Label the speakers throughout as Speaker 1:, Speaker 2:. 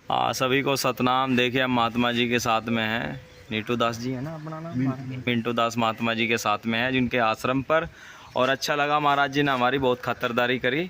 Speaker 1: सभी को सतनाम। देखिए हम महात्मा जी के साथ में हैं। नीटू दास जी है ना अपना नाम, मिंटू दास महात्मा जी के साथ में है जिनके आश्रम पर। और अच्छा लगा, महाराज जी ने हमारी बहुत खातिरदारी करी।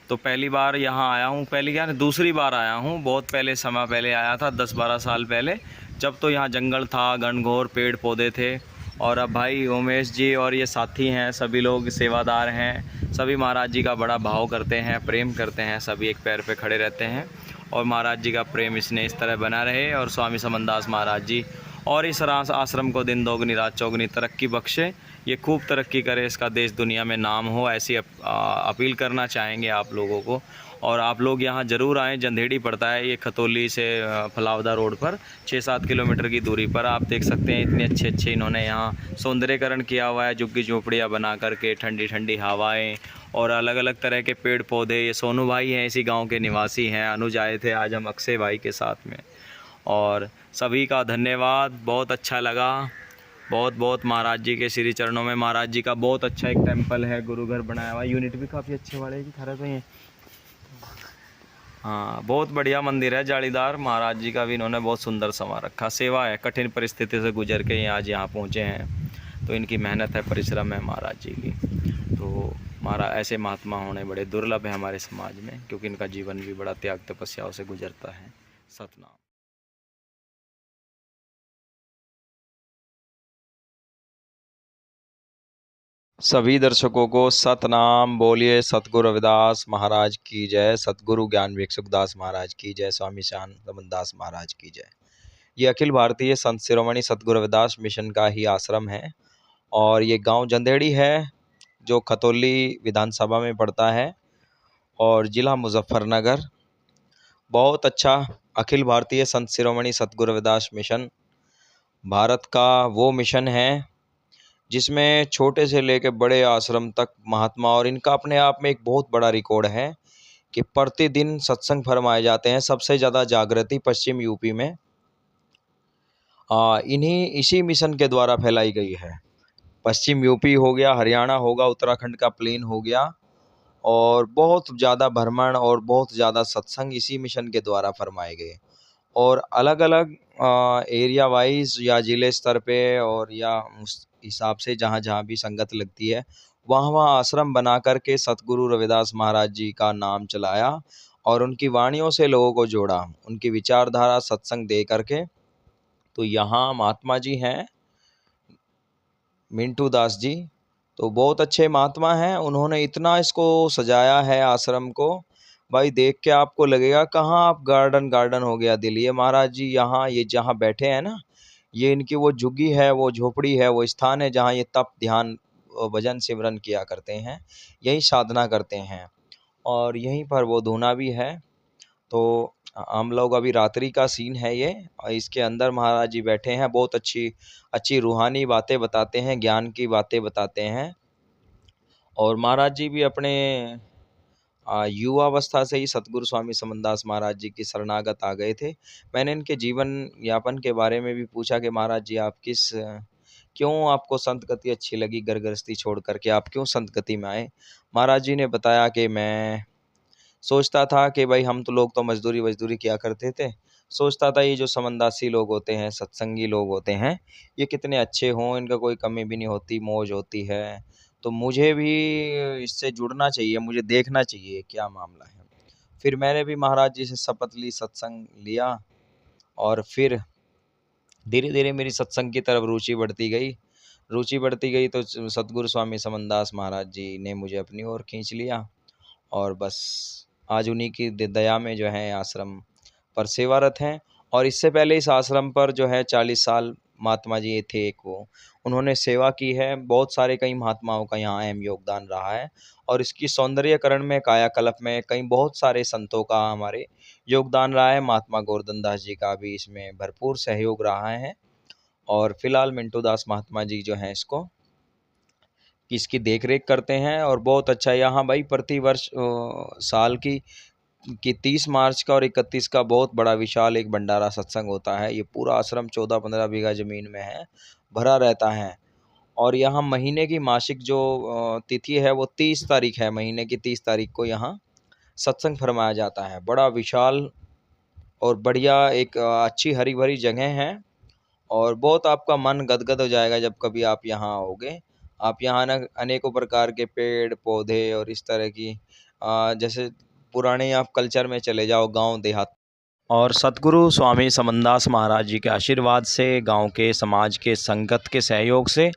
Speaker 1: तो पहली बार यहाँ आया हूँ, पहली क्या दूसरी बार आया हूँ। बहुत पहले समय पहले आया था, 10-12 साल पहले, जब तो यहाँ जंगल था, घनघोर पेड़ पौधे थे। और अब भाई उमेश जी और ये साथी हैं, सभी लोग सेवादार हैं, सभी महाराज जी का बड़ा भाव करते हैं, प्रेम करते हैं, सभी एक पैर पे खड़े रहते हैं। और महाराज जी का प्रेम इसने इस तरह बना रहे और स्वामी समनदास महाराज जी और इस आश्रम को दिन दोगुनी रात चौगुनी तरक्की बख्शे, ये खूब तरक्की करे, इसका देश दुनिया में नाम हो, ऐसी अपील करना चाहेंगे आप लोगों को। और आप लोग यहाँ ज़रूर आएँ। जंधेड़ी पड़ता है ये खतौली से फलावदा रोड पर, 6-7 किलोमीटर की दूरी पर। आप देख सकते हैं इतने अच्छे अच्छे इन्होंने यहाँ सौंदर्यकरण किया हुआ है, झुग्गी झोपड़ियाँ बना करके, ठंडी ठंडी हवाएँ और अलग अलग तरह के पेड़ पौधे। ये सोनू भाई हैं, इसी गांव के निवासी हैं। अनुज आए थे आज हम अक्षय भाई के साथ में। और सभी का धन्यवाद, बहुत अच्छा लगा। बहुत बहुत महाराज जी के श्री चरणों में। महाराज जी का बहुत अच्छा एक टेंपल है, गुरुघर बनाया हुआ, यूनिट भी काफ़ी अच्छे वाले की खड़े हुए हैं। हाँ, बहुत बढ़िया मंदिर है, जालीदार। महाराज जी का भी इन्होंने बहुत सुंदर संवार रखा। सेवा है, कठिन परिस्थिति से गुजर के ये आज यहाँ पहुँचे हैं, तो इनकी मेहनत है, परिश्रम है महाराज जी की। तो महाराज ऐसे महात्मा होने बड़े दुर्लभ है हमारे समाज में, क्योंकि इनका जीवन भी बड़ा त्याग तपस्याओं से गुजरता है। सतनाम। सभी दर्शकों को सतनाम। बोलिए सतगुरु रविदास महाराज की जय, सतगुरु ज्ञान भिक्षुकदास महाराज की जय, स्वामी समनदास महाराज की जय। ये अखिल भारतीय संत शिरोमणि सतगुरु रविदास मिशन का ही आश्रम है और ये गांव जंधेड़ी है, जो खतौली विधानसभा में पड़ता है और जिला मुजफ्फरनगर। बहुत अच्छा अखिल भारतीय संत शिरोमणि सतगुरु रविदास मिशन भारत का वो मिशन है जिसमें छोटे से लेकर बड़े आश्रम तक महात्मा, और इनका अपने आप में एक बहुत बड़ा रिकॉर्ड है कि प्रतिदिन सत्संग फरमाए जाते हैं। सबसे ज़्यादा जागृति पश्चिम यूपी में इन्हीं इसी मिशन के द्वारा फैलाई गई है। पश्चिम यूपी हो गया, हरियाणा होगा, उत्तराखंड का प्लेन हो गया, और बहुत ज़्यादा भ्रमण और बहुत ज़्यादा सत्संग इसी मिशन के द्वारा फरमाए गए। और अलग अलग एरिया वाइज या ज़िले स्तर पे और या उस हिसाब से जहाँ जहाँ भी संगत लगती है, वहाँ वहाँ आश्रम बना करके सतगुरु रविदास महाराज जी का नाम चलाया और उनकी वाणियों से लोगों को जोड़ा, उनकी विचारधारा सत्संग दे करके। तो यहाँ महात्मा जी हैं मिंटू दास जी, तो बहुत अच्छे महात्मा हैं। उन्होंने इतना इसको सजाया है आश्रम को, भाई देख के आपको लगेगा कहाँ आप गार्डन गार्डन हो गया दिल। ये महाराज जी यहाँ ये जहाँ बैठे हैं ना, ये इनकी वो झुग्गी है, वो झोपड़ी है, वो स्थान है जहाँ ये तप ध्यान भजन सिमरन किया करते हैं, यही साधना करते हैं और यहीं पर वो धूना भी है। तो हम लोग अभी रात्रि का सीन है ये, और इसके अंदर महाराज जी बैठे हैं, बहुत अच्छी अच्छी रूहानी बातें बताते हैं, ज्ञान की बातें बताते हैं। और महाराज जी भी अपने युवावस्था से ही सतगुरु स्वामी समनदास महाराज जी की शरणागत आ गए थे। मैंने इनके जीवन यापन के बारे में भी पूछा कि महाराज जी आप क्यों आपको संत गति अच्छी लगी, घर गृहस्थी छोड़ करके आप क्यों संत गति में आए। महाराज जी ने बताया कि मैं सोचता था कि भाई हम तो लोग तो मजदूरी वजदूरी किया करते थे, सोचता था ये जो समनदासी लोग होते हैं, सत्संगी लोग होते हैं, ये कितने अच्छे हों, इनका कोई कमी भी नहीं होती, मौज होती है, तो मुझे भी इससे जुड़ना चाहिए, मुझे देखना चाहिए क्या मामला है। फिर मैंने भी महाराज जी से शपथ ली, सत्संग लिया, और फिर धीरे धीरे मेरी सत्संग की तरफ रुचि बढ़ती गई। रुचि बढ़ती गई तो सतगुरु स्वामी समनदास महाराज जी ने मुझे अपनी ओर खींच लिया, और बस आज उन्हीं की दया में जो है आश्रम पर सेवारत हैं। और इससे पहले इस आश्रम पर जो है 40 साल महात्मा जी थे, एक वो उन्होंने सेवा की है। बहुत सारे कई महात्माओं का यहाँ अहम योगदान रहा है, और इसकी सौंदर्यकरण में, कायाकल्प में कई बहुत सारे संतों का हमारे योगदान रहा है। महात्मा गोवर्धन दास जी का भी इसमें भरपूर सहयोग रहा है। और फिलहाल मिंटू दास महात्मा जी जो हैं इसकी देख रेख करते हैं, और बहुत अच्छा यहाँ भाई प्रतिवर्ष साल की 30 मार्च का और 31 का बहुत बड़ा विशाल एक भंडारा सत्संग होता है। ये पूरा आश्रम 14-15 बीघा ज़मीन में है, भरा रहता है। और यहाँ महीने की मासिक जो तिथि है वो 30 तारीख है, महीने की 30 तारीख को यहाँ सत्संग फरमाया जाता है। बड़ा विशाल और बढ़िया एक अच्छी हरी भरी जगह है और बहुत आपका मन गदगद हो जाएगा जब कभी आप यहाँ आओगे। आप यहाँ ना अनेकों प्रकार के पेड़ पौधे और इस तरह की जैसे पुराने आप कल्चर में चले जाओ गांव देहात। और सतगुरु स्वामी समनदास महाराज जी के आशीर्वाद से, गांव के समाज के संगत के सहयोग से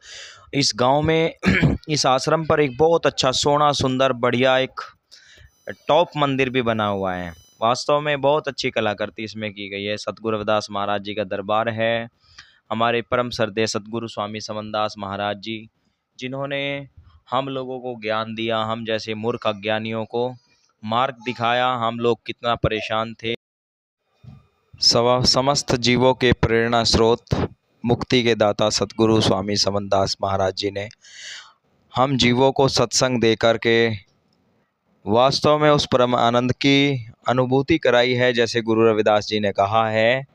Speaker 1: इस गांव में इस आश्रम पर एक बहुत अच्छा सोना सुंदर बढ़िया एक टॉप मंदिर भी बना हुआ है। वास्तव में बहुत अच्छी कलाकृति इसमें की गई है। सतगुरु रविदास महाराज जी का दरबार है। हमारे परम श्रद्धेय सतगुरु स्वामी समनदास महाराज जी, जिन्होंने हम लोगों को ज्ञान दिया, हम जैसे मूर्ख अज्ञानियों को मार्ग दिखाया। हम लोग कितना परेशान थे। समस्त जीवों के प्रेरणा स्रोत, मुक्ति के दाता सतगुरु स्वामी समनदास महाराज जी ने हम जीवों को सत्संग दे कर के वास्तव में उस परम आनंद की अनुभूति कराई है। जैसे गुरु रविदास जी ने कहा है,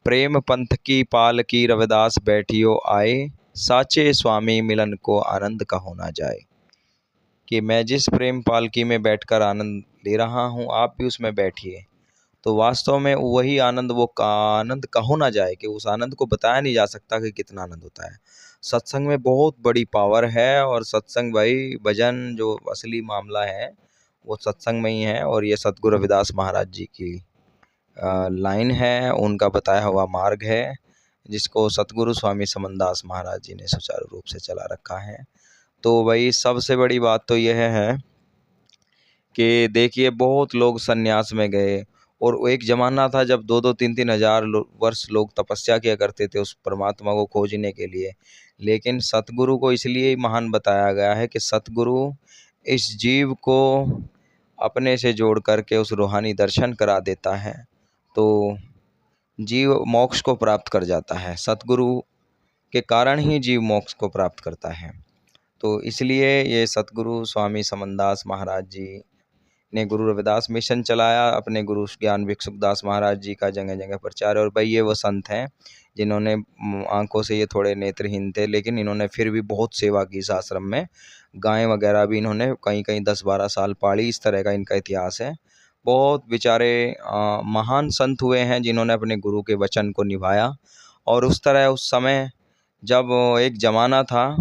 Speaker 1: प्रेम पंथ की पाल की रविदास बैठियो आए, साचे स्वामी मिलन को आनंद कहो ना जाए। कि मैं जिस प्रेम पालकी में बैठकर आनंद ले रहा हूँ, आप भी उसमें बैठिए। तो वास्तव में वही आनंद, वो आनंद कहो ना जाए, कि उस आनंद को बताया नहीं जा सकता कि कितना आनंद होता है। सत्संग में बहुत बड़ी पावर है और सत्संग भाई, भजन जो असली मामला है वो सत्संग में ही है। और ये सतगुरु रविदास महाराज जी की लाइन है, उनका बताया हुआ मार्ग है, जिसको सतगुरु स्वामी समनदास महाराज जी ने सुचारू रूप से चला रखा है। तो भाई सबसे बड़ी बात तो यह है कि देखिए, बहुत लोग संन्यास में गए और वो एक ज़माना था जब 2-2 3-3 हज़ार वर्ष लोग तपस्या किया करते थे उस परमात्मा को खोजने के लिए। लेकिन सतगुरु को इसलिए ही महान बताया गया है कि सतगुरु इस जीव को अपने से जोड़ करके उस रूहानी दर्शन करा देता है, तो जीव मोक्ष को प्राप्त कर जाता है। सतगुरु के कारण ही जीव मोक्ष को प्राप्त करता है। तो इसलिए ये सतगुरु स्वामी समनदास महाराज जी ने गुरु रविदास मिशन चलाया, अपने गुरु ज्ञान भिक्षुकदास महाराज जी का जगह जगह प्रचार। और भाई ये वो संत हैं जिन्होंने आंखों से ये थोड़े नेत्रहीन थे, लेकिन इन्होंने फिर भी बहुत सेवा की इस आश्रम में। गायें वगैरह भी इन्होंने कहीं कहीं 10-12 साल पाली, इस तरह का इनका इतिहास है। बहुत बेचारे महान संत हुए हैं जिन्होंने अपने गुरु के वचन को निभाया। और उस तरह उस समय जब एक ज़माना था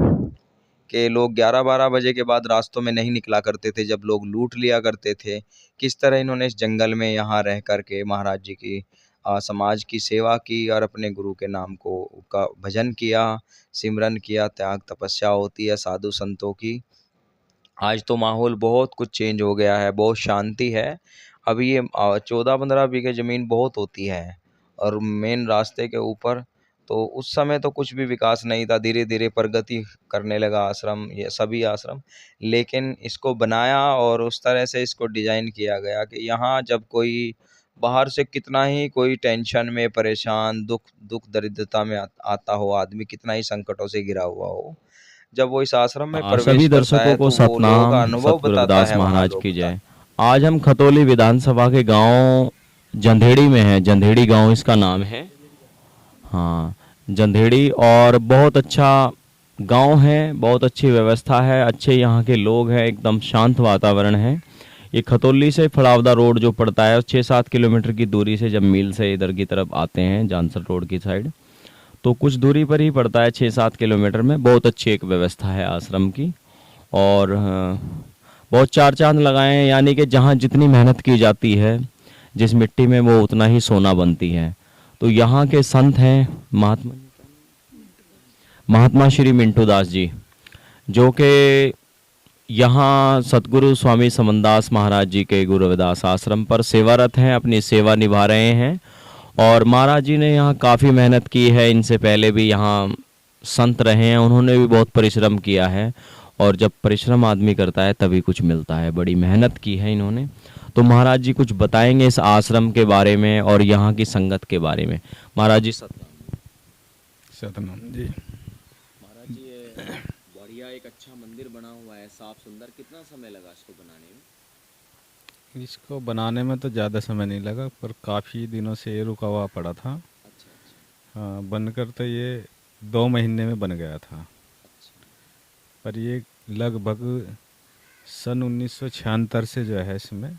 Speaker 1: कि लोग 11-12 बजे के बाद रास्तों में नहीं निकला करते थे, जब लोग लूट लिया करते थे, किस तरह इन्होंने इस जंगल में यहाँ रह कर के महाराज जी की समाज की सेवा की और अपने गुरु के नाम को का भजन किया, सिमरन किया। त्याग तपस्या होती है साधु संतों की। आज तो माहौल बहुत कुछ चेंज हो गया है, बहुत शांति है। अभी ये 14-15 बीघे ज़मीन बहुत होती है और मेन रास्ते के ऊपर। तो उस समय तो कुछ भी विकास नहीं था, धीरे धीरे प्रगति करने लगा आश्रम, ये सभी आश्रम। लेकिन इसको बनाया और उस तरह से इसको डिज़ाइन किया गया कि यहाँ जब कोई बाहर से कितना ही कोई टेंशन में परेशान, दुख दरिद्रता में आता हो, आदमी कितना ही संकटों से घिरा हुआ हो, जब वो इस आश्रम में प्रवेश
Speaker 2: सभी
Speaker 1: करता
Speaker 2: दर्शकों
Speaker 1: है
Speaker 2: को
Speaker 1: तो वो लोगों का
Speaker 2: सतनाम,
Speaker 1: अनुभव
Speaker 2: सतगुरु
Speaker 1: बताता
Speaker 2: रविदास
Speaker 1: है वहाँ
Speaker 2: महाराज
Speaker 1: लोग
Speaker 2: की
Speaker 1: बता।
Speaker 2: जय। आज हम खतौली विधानसभा के गांव जंधेड़ी में हैं। जंधेड़ी गांव इसका नाम है। हाँ, जंधेड़ी। और बहुत अच्छा गांव है, बहुत अच्छी व्यवस्था है, अच्छे यहाँ के लोग हैं, एकदम शांत वातावरण है। ये खतौली से फड़ावदा रोड जो पड़ता है, 6-7 किलोमीटर की दूरी से जब मील से इधर की तरफ आते हैं जानसर रोड की साइड, तो कुछ दूरी पर ही पड़ता है, 6-7 किलोमीटर में। बहुत अच्छी एक व्यवस्था है आश्रम की। और बहुत चार चांद लगाए हैं, यानी कि जहाँ जितनी मेहनत की जाती है जिस मिट्टी में, वो उतना ही सोना बनती है। तो यहाँ के संत हैं महात्मा श्री मिंटू दास जी, जो कि यहाँ सतगुरु स्वामी समनदास महाराज जी के गुरु रविदास आश्रम पर सेवारत हैं, अपनी सेवा निभा रहे हैं। और महाराज जी ने यहाँ काफ़ी मेहनत की है। इनसे पहले भी यहाँ संत रहे हैं, उन्होंने भी बहुत परिश्रम किया है। और जब परिश्रम आदमी करता है तभी कुछ मिलता है। बड़ी मेहनत की है इन्होंने। तो महाराज जी कुछ बताएंगे इस आश्रम के बारे में और यहाँ की संगत के बारे में। महाराज जी सतनाम।
Speaker 3: सतनाम जी।
Speaker 2: महाराज जी ये बढ़िया एक अच्छा मंदिर बना हुआ है, साफ सुंदर। कितना समय लगा इसको बनाने में?
Speaker 3: इसको बनाने में तो ज़्यादा समय नहीं लगा, पर काफ़ी दिनों से ये रुका हुआ पड़ा था।
Speaker 2: अच्छा अच्छा।
Speaker 3: हाँ, बनकर तो ये 2 महीने में बन गया था।
Speaker 2: अच्छा।
Speaker 3: पर ये लगभग सन 1976 से जो है इसमें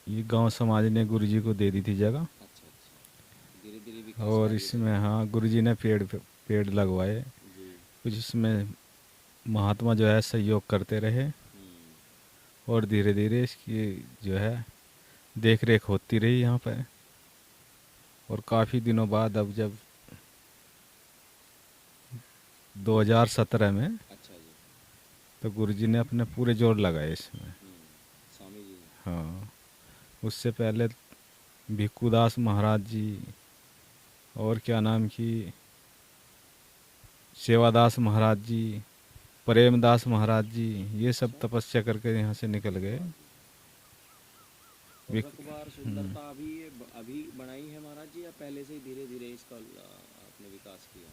Speaker 3: ये गांव समाज ने गुरुजी को दे दी थी जगह।
Speaker 1: अच्छा अच्छा, धीरे धीरे विकास
Speaker 3: और
Speaker 1: कार्य
Speaker 3: इसमें
Speaker 1: चल रहा
Speaker 3: हाँ गुरुजी ने पेड़ लगवाए।
Speaker 1: है जी।
Speaker 3: कुछ इसमें महात्मा जो है सहयोग करते रहे। और धीरे धीरे इसकी जो है देख रेख होती रही यहाँ पे। और काफ़ी दिनों बाद अब जब 2017 में
Speaker 1: अच्छा जी।
Speaker 3: तो गुरुजी ने अपने पूरे जोर लगाए इसमें।
Speaker 1: स्वामी जी।
Speaker 3: हाँ, उससे पहले भिक्खुदास महाराज जी और क्या नाम की सेवादास महाराज जी, प्रेमदास महाराज जी, ये सब
Speaker 1: अच्छा,
Speaker 3: तपस्या करके यहाँ से निकल गए।
Speaker 1: वाह जी। और
Speaker 3: विक-
Speaker 1: रखवार सुंदरता अभी अभी बनाई है महाराज जी, या पहले से ही धीरे धीरे इसका आपने विकास किया?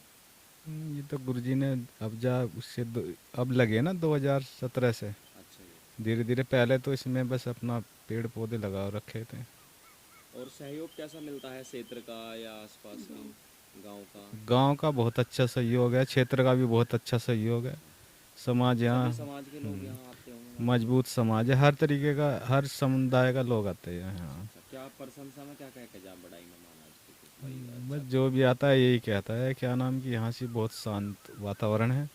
Speaker 3: ये तो गुरुजी ने अब जा अब लगे ना 2017 से।
Speaker 1: अच्छा जी।
Speaker 3: धीरे धीरे पहले तो इसमें बस अपना पेड़ पौधे लगा रखे थे।
Speaker 1: और सहयोग कैसा मिलता है क्षेत्र का या आसपास के गांव का?
Speaker 3: गांव का बहुत अच्छा सहयोग है, क्षेत्र का भी बहुत अच्छा सहयोग है। समाज यहाँ
Speaker 1: सभी समाज के लोग यहाँ आते होंगे महाराज?
Speaker 3: मजबूत समाज है, हर तरीके का हर समुदाय का लोग आते हैं
Speaker 1: अच्छा
Speaker 3: यहाँ।
Speaker 1: अच्छा, क्या प्रशंसा में क्या कह के जा बढ़ाई में महाराज की कुछ भाई
Speaker 3: बस
Speaker 1: अच्छा?
Speaker 3: जो भी आता है यही कहता है क्या नाम कि यहाँ से बहुत शांत वातावरण है।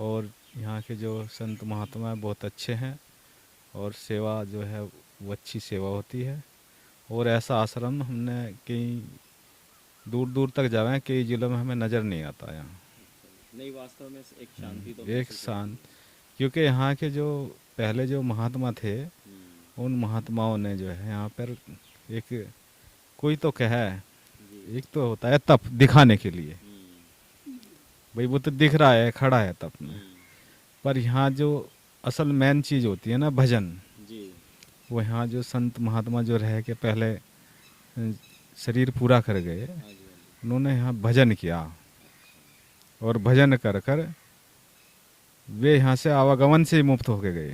Speaker 3: और यहाँ के जो संत महात्मा हैं बहुत अच्छे हैं। और सेवा जो है वो अच्छी सेवा होती है। और ऐसा आश्रम हमने कहीं दूर दूर तक जाए हैं, कई जिलों में हमें नज़र नहीं आता यहाँ।
Speaker 1: नहीं, वास्तव में एक शांति तो
Speaker 3: एक
Speaker 1: महसूस होती
Speaker 3: शांत,
Speaker 1: है।
Speaker 3: क्योंकि यहाँ के जो पहले जो महात्मा थे
Speaker 1: हम्म,
Speaker 3: उन महात्माओं ने जो है यहाँ पर एक कोई तो कहा है,
Speaker 1: जी।
Speaker 3: एक तो होता है तप दिखाने के लिए।
Speaker 1: हम्म,
Speaker 3: भाई वो तो दिख रहा है खड़ा है तप में।
Speaker 1: हम्म,
Speaker 3: पर यहाँ जो असल मेन चीज़ होती है ना भजन,
Speaker 1: जी।
Speaker 3: वो यहाँ जो संत महात्मा जो रह के पहले शरीर पूरा कर गए,
Speaker 1: हाँ जी हाँ जी।
Speaker 3: उन्होंने यहाँ भजन किया। और भजन कर कर वे यहाँ से आवागमन से ही मुक्त होके गए।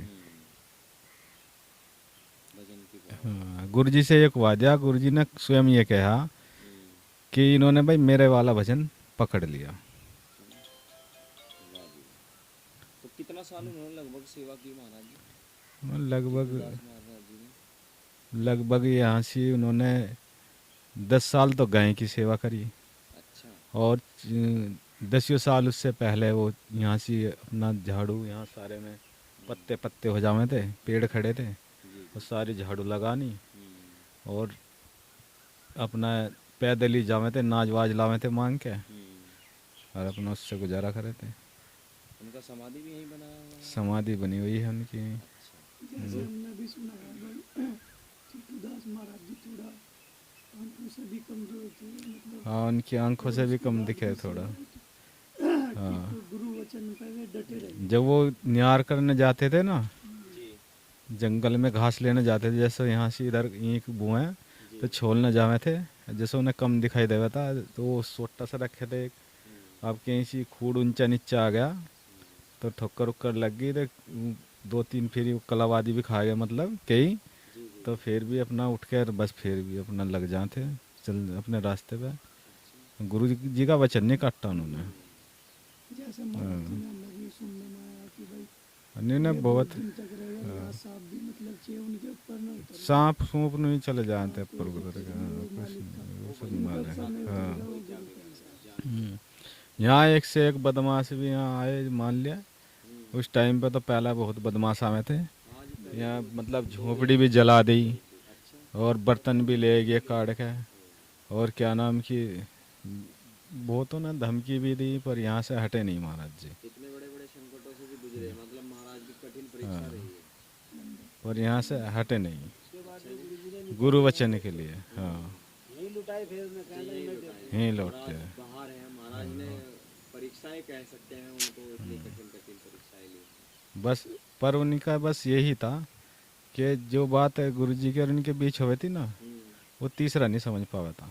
Speaker 1: भजन की बहुत।
Speaker 3: हाँ, गुरुजी से एक वाद्या गुरुजी ने स्वयं ये कहा कि इन्होंने भाई मेरे वाला भजन पकड़ लिया।
Speaker 1: वाह जी। तो कितना साल उन्होंने लगभग सेवा की महाराज जी?
Speaker 3: लगभग
Speaker 1: भिक्खुदास महाराज जी ने?
Speaker 3: लगभग यहाँ से उन्होंने 10 साल तो गाय की सेवा करी।
Speaker 1: अच्छा।
Speaker 3: और 10 साल उससे पहले वो यहाँ से अपना झाड़ू, यहाँ सारे में पत्ते पत्ते हो जावे थे, पेड़ खड़े थे,
Speaker 1: जी
Speaker 3: और
Speaker 1: जी।
Speaker 3: सारी झाड़ू लगानी। और अपना पैदल ही जावे थे, नाज वाज लावे थे मांग के, और अपना उससे गुजारा करे थे।
Speaker 1: उनका समाधि भी यहीं बनाया हुआ है?
Speaker 3: समाधि बनी हुई है उनकी।
Speaker 1: अच्छा।
Speaker 4: जैसे हमने भी सुना है भाई भिक्खुदास महाराज जी थोड़ा आंखों से भी कमजोर थे, मतलब
Speaker 3: हाँ, उनकी आंखों से भी कम दिखे थोड़ा। हाँ,
Speaker 4: कि गुरु वचन पे वे डटे रहे।
Speaker 3: जब वो न्यार करने जाते थे ना,
Speaker 1: जी
Speaker 3: जंगल में घास लेने जाते थे, जैसे यहाँ से इधर ईंख बुए तो छोलने जावे थे, जैसे उन्हें कम दिखाई देवा था तो वो सोटा सा रखे थे। अब कहीं से खूड ऊंचा नीचा आ गया तो ठोकर उक्कर लग गई तो 2-3 फिर कलावादी भी खा गया, मतलब कई। तो फिर भी अपना उठ कर बस फिर भी अपना लग जाते चल अपने रास्ते पे। गुरु जी का वचन नहीं काटता उन्होंने।
Speaker 4: जैसे महाराज जी ने हमें भी सुनने में आया कि भाई
Speaker 3: उन्होंने
Speaker 4: ये
Speaker 3: बहुत
Speaker 4: दिन तक रहेगा, या सांप भी मतलब चे उनके ऊपर न उतरे।
Speaker 3: सांप सूप नहीं चले जाते ऊपर
Speaker 4: तो
Speaker 3: उधर का,
Speaker 4: वो
Speaker 3: कुछ
Speaker 4: मालिक था,
Speaker 3: नहीं, वो सब
Speaker 4: उनके
Speaker 3: मारे।
Speaker 4: ऊपर नहीं
Speaker 3: हाँ,
Speaker 4: उतरेगा वो गुरु के अनुसार।
Speaker 3: यहाँ एक से एक बदमाश भी यहाँ आए मान लिया। उस टाइम पे तो पहला बहुत बदमाश आए थे यहाँ, मतलब झोपड़ी भी जला दी और बर्तन भी ले गए काट के। और क्या नाम की बहुतों ने धमकी भी दी, पर यहाँ से हटे नहीं महाराज जी।
Speaker 1: इतने बड़े बड़े संकटों से भी गुजरे, मतलब महाराज की कठिन परीक्षा रही है।
Speaker 3: और यहाँ से हटे नहीं
Speaker 4: उसके बाद जो गुरु जी ने
Speaker 3: गुरु वचन के लिए। हाँ,
Speaker 4: यही लुटाए, फिर मैं कहना ही मैं
Speaker 3: यहीं लौटते हैं।
Speaker 1: बाहर है महाराज ने परीक्षाएं कह सकते हैं उनको, इतनी कठिन कठिन परीक्षाएं ली।
Speaker 3: बस पर उनका बस यही था कि जो बात गुरु जी के और उनके बीच हुई थी ना, वो तीसरा नहीं समझ पावा था।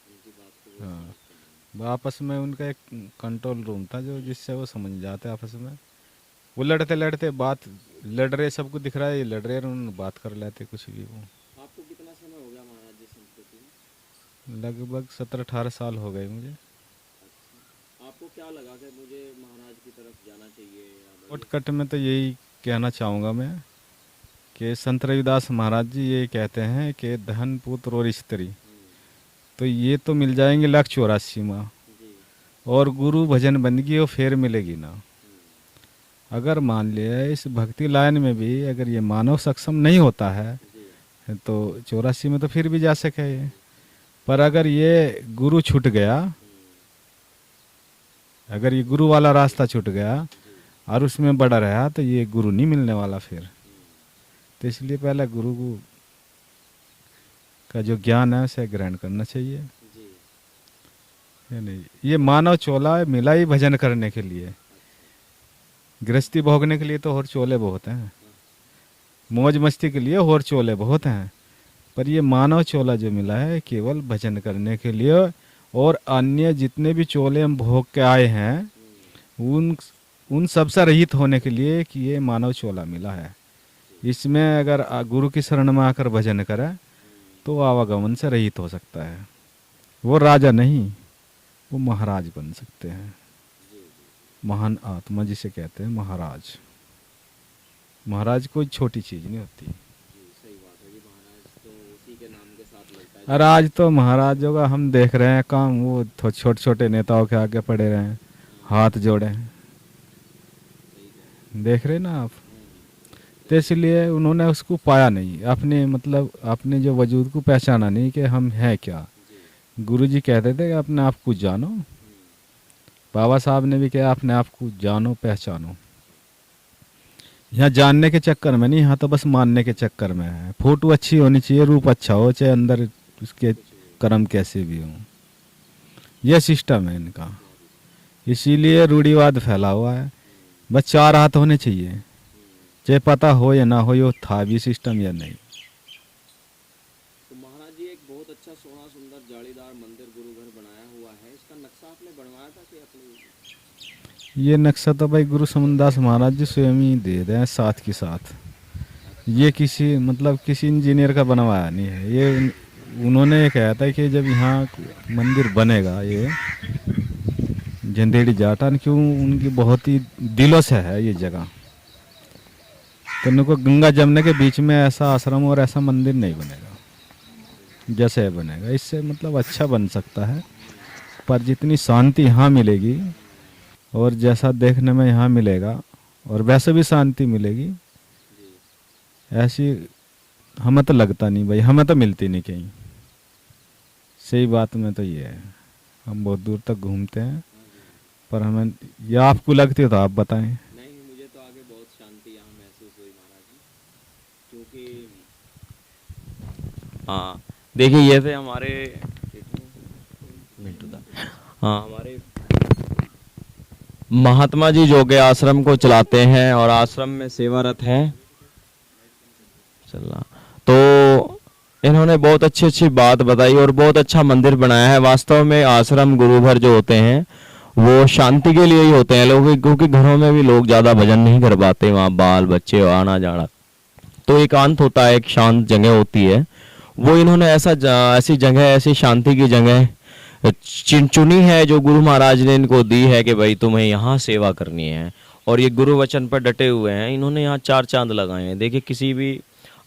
Speaker 1: उनकी बात को वो
Speaker 3: हाँ,
Speaker 1: समझते नहीं।
Speaker 3: वो आपस में उनका एक कंट्रोल रूम था जो जिससे वो समझ जाते आपस में। वो लड़ते लड़ते बात लड़ रहे, सबको दिख रहा है ये लड़ रहे हैं, उन्होंने बात कर लेते कुछ भी वो।
Speaker 1: आपको कितना समय हो गया महाराज जी संस्कृति में?
Speaker 3: लगभग 17-18 साल हो गए मुझे।
Speaker 1: अच्छा। आपको क्या लगा कि मुझे महाराज की तरफ जाना चाहिए या
Speaker 3: शॉर्टकट में तो यही कहना चाहूँगा मैं कि संत रविदास महाराज जी ये कहते हैं कि धन पुत्र और स्त्री तो ये तो मिल जाएंगे 1,84,000 में, और गुरु भजन बंदगी वो फिर मिलेगी ना। अगर मान लिया इस भक्ति लाइन में भी अगर ये मानव सक्षम नहीं होता है तो 84 में तो फिर भी जा सके ये। पर अगर ये गुरु छूट गया, अगर ये गुरु वाला रास्ता छूट गया और उसमें बड़ा रहा तो ये गुरु नहीं मिलने वाला फिर। तो इसलिए पहले गुरु का जो ज्ञान है उसे ग्रहण करना चाहिए। नहीं, ये मानव चोला मिला ही भजन करने के लिए, गृहस्थी भोगने के लिए तो और चोले बहुत हैं, मौज मस्ती के लिए और चोले बहुत हैं, पर ये मानव चोला जो मिला है केवल भजन करने के लिए। और अन्य जितने भी चोले हम भोग के आए हैं उन सबसे रहित होने के लिए कि ये मानव चोला मिला है। इसमें अगर गुरु की शरण में आकर भजन करे तो आवागमन से रहित हो सकता है। वो राजा नहीं, वो महाराज बन सकते हैं। महान आत्मा जिसे कहते हैं महाराज। महाराज कोई छोटी चीज नहीं होती। और आज तो महाराजों का हम देख रहे हैं काम, वो छोटे छोटे नेताओं के आगे पड़े रहे हैं, हाथ जोड़े हैं, देख रहे ना आप। तो इसलिए उन्होंने उसको पाया नहीं, अपने मतलब अपने जो वजूद को पहचाना नहीं कि हम हैं क्या। गुरुजी कहते थे कि अपने आप को जानो, बाबा साहब ने भी कहा अपने आप को जानो पहचानो। यहाँ जानने के चक्कर में नहीं, यहाँ तो बस मानने के चक्कर में है। फोटो अच्छी होनी चाहिए, रूप अच्छा हो, चाहे अंदर उसके कर्म कैसे भी हो। यह सिस्टम है इनका, इसीलिए रूढ़िवाद फैला हुआ है। बस 4 हाथ होने चाहिए, चाहे पता हो या ना हो, ये था भी सिस्टम या नहीं।
Speaker 2: तो महाराज जी एक बहुत अच्छा सोना सुंदर जालीदार मंदिर गुरुघर बनाया हुआ है, इसका नक्शा आपने बनवाया था कि अपने?
Speaker 3: ये नक्शा तो भाई गुरु समनदास महाराज जी स्वयं ही दे रहे हैं साथ के साथ। ये किसी मतलब किसी इंजीनियर का बनवाया नहीं है। ये उन्होंने ये कहा था कि जब यहाँ मंदिर बनेगा ये जंदेड़ी जाटान, क्यों उनकी बहुत ही दिलों से है ये जगह, तो उनको गंगा जमुना के बीच में ऐसा आश्रम और ऐसा मंदिर नहीं बनेगा जैसे बनेगा। इससे मतलब अच्छा बन सकता है, पर जितनी शांति यहाँ मिलेगी और जैसा देखने में यहाँ मिलेगा और वैसे भी शांति मिलेगी, ऐसी हमें तो लगता नहीं भाई, हमें तो मिलती नहीं कहीं। सही बात में तो ये है, हम बहुत दूर तक घूमते हैं पर हमें, या आपको लगती हो तो आप बताएं।
Speaker 2: नहीं, मुझे तो आगे बहुत शांति यहाँ महसूस हुई महाराज जी, क्योंकि हाँ देखिए ये थे हमारे हाँ हमारे महात्मा जी जो के आश्रम को चलाते हैं और आश्रम में सेवारत हैं। चलना तो इन्होंने बहुत अच्छी अच्छी बात बताई और बहुत अच्छा मंदिर बनाया है। वास्तव में आश्रम गुरुघर जो होते हैं वो शांति के लिए ही होते हैं लोग, क्योंकि घरों में भी लोग ज़्यादा भजन नहीं कर पाते, वहाँ बाल बच्चे आना जाना, तो एकांत होता है, एक शांत जगह होती है। वो इन्होंने ऐसी जगह, ऐसी शांति की जगह चुनी है जो गुरु महाराज ने इनको दी है कि भाई तुम्हें यहाँ सेवा करनी है, और ये गुरु वचन पर डटे हुए हैं। इन्होंने यहाँ 4 चांद लगाए हैं। देखिए किसी भी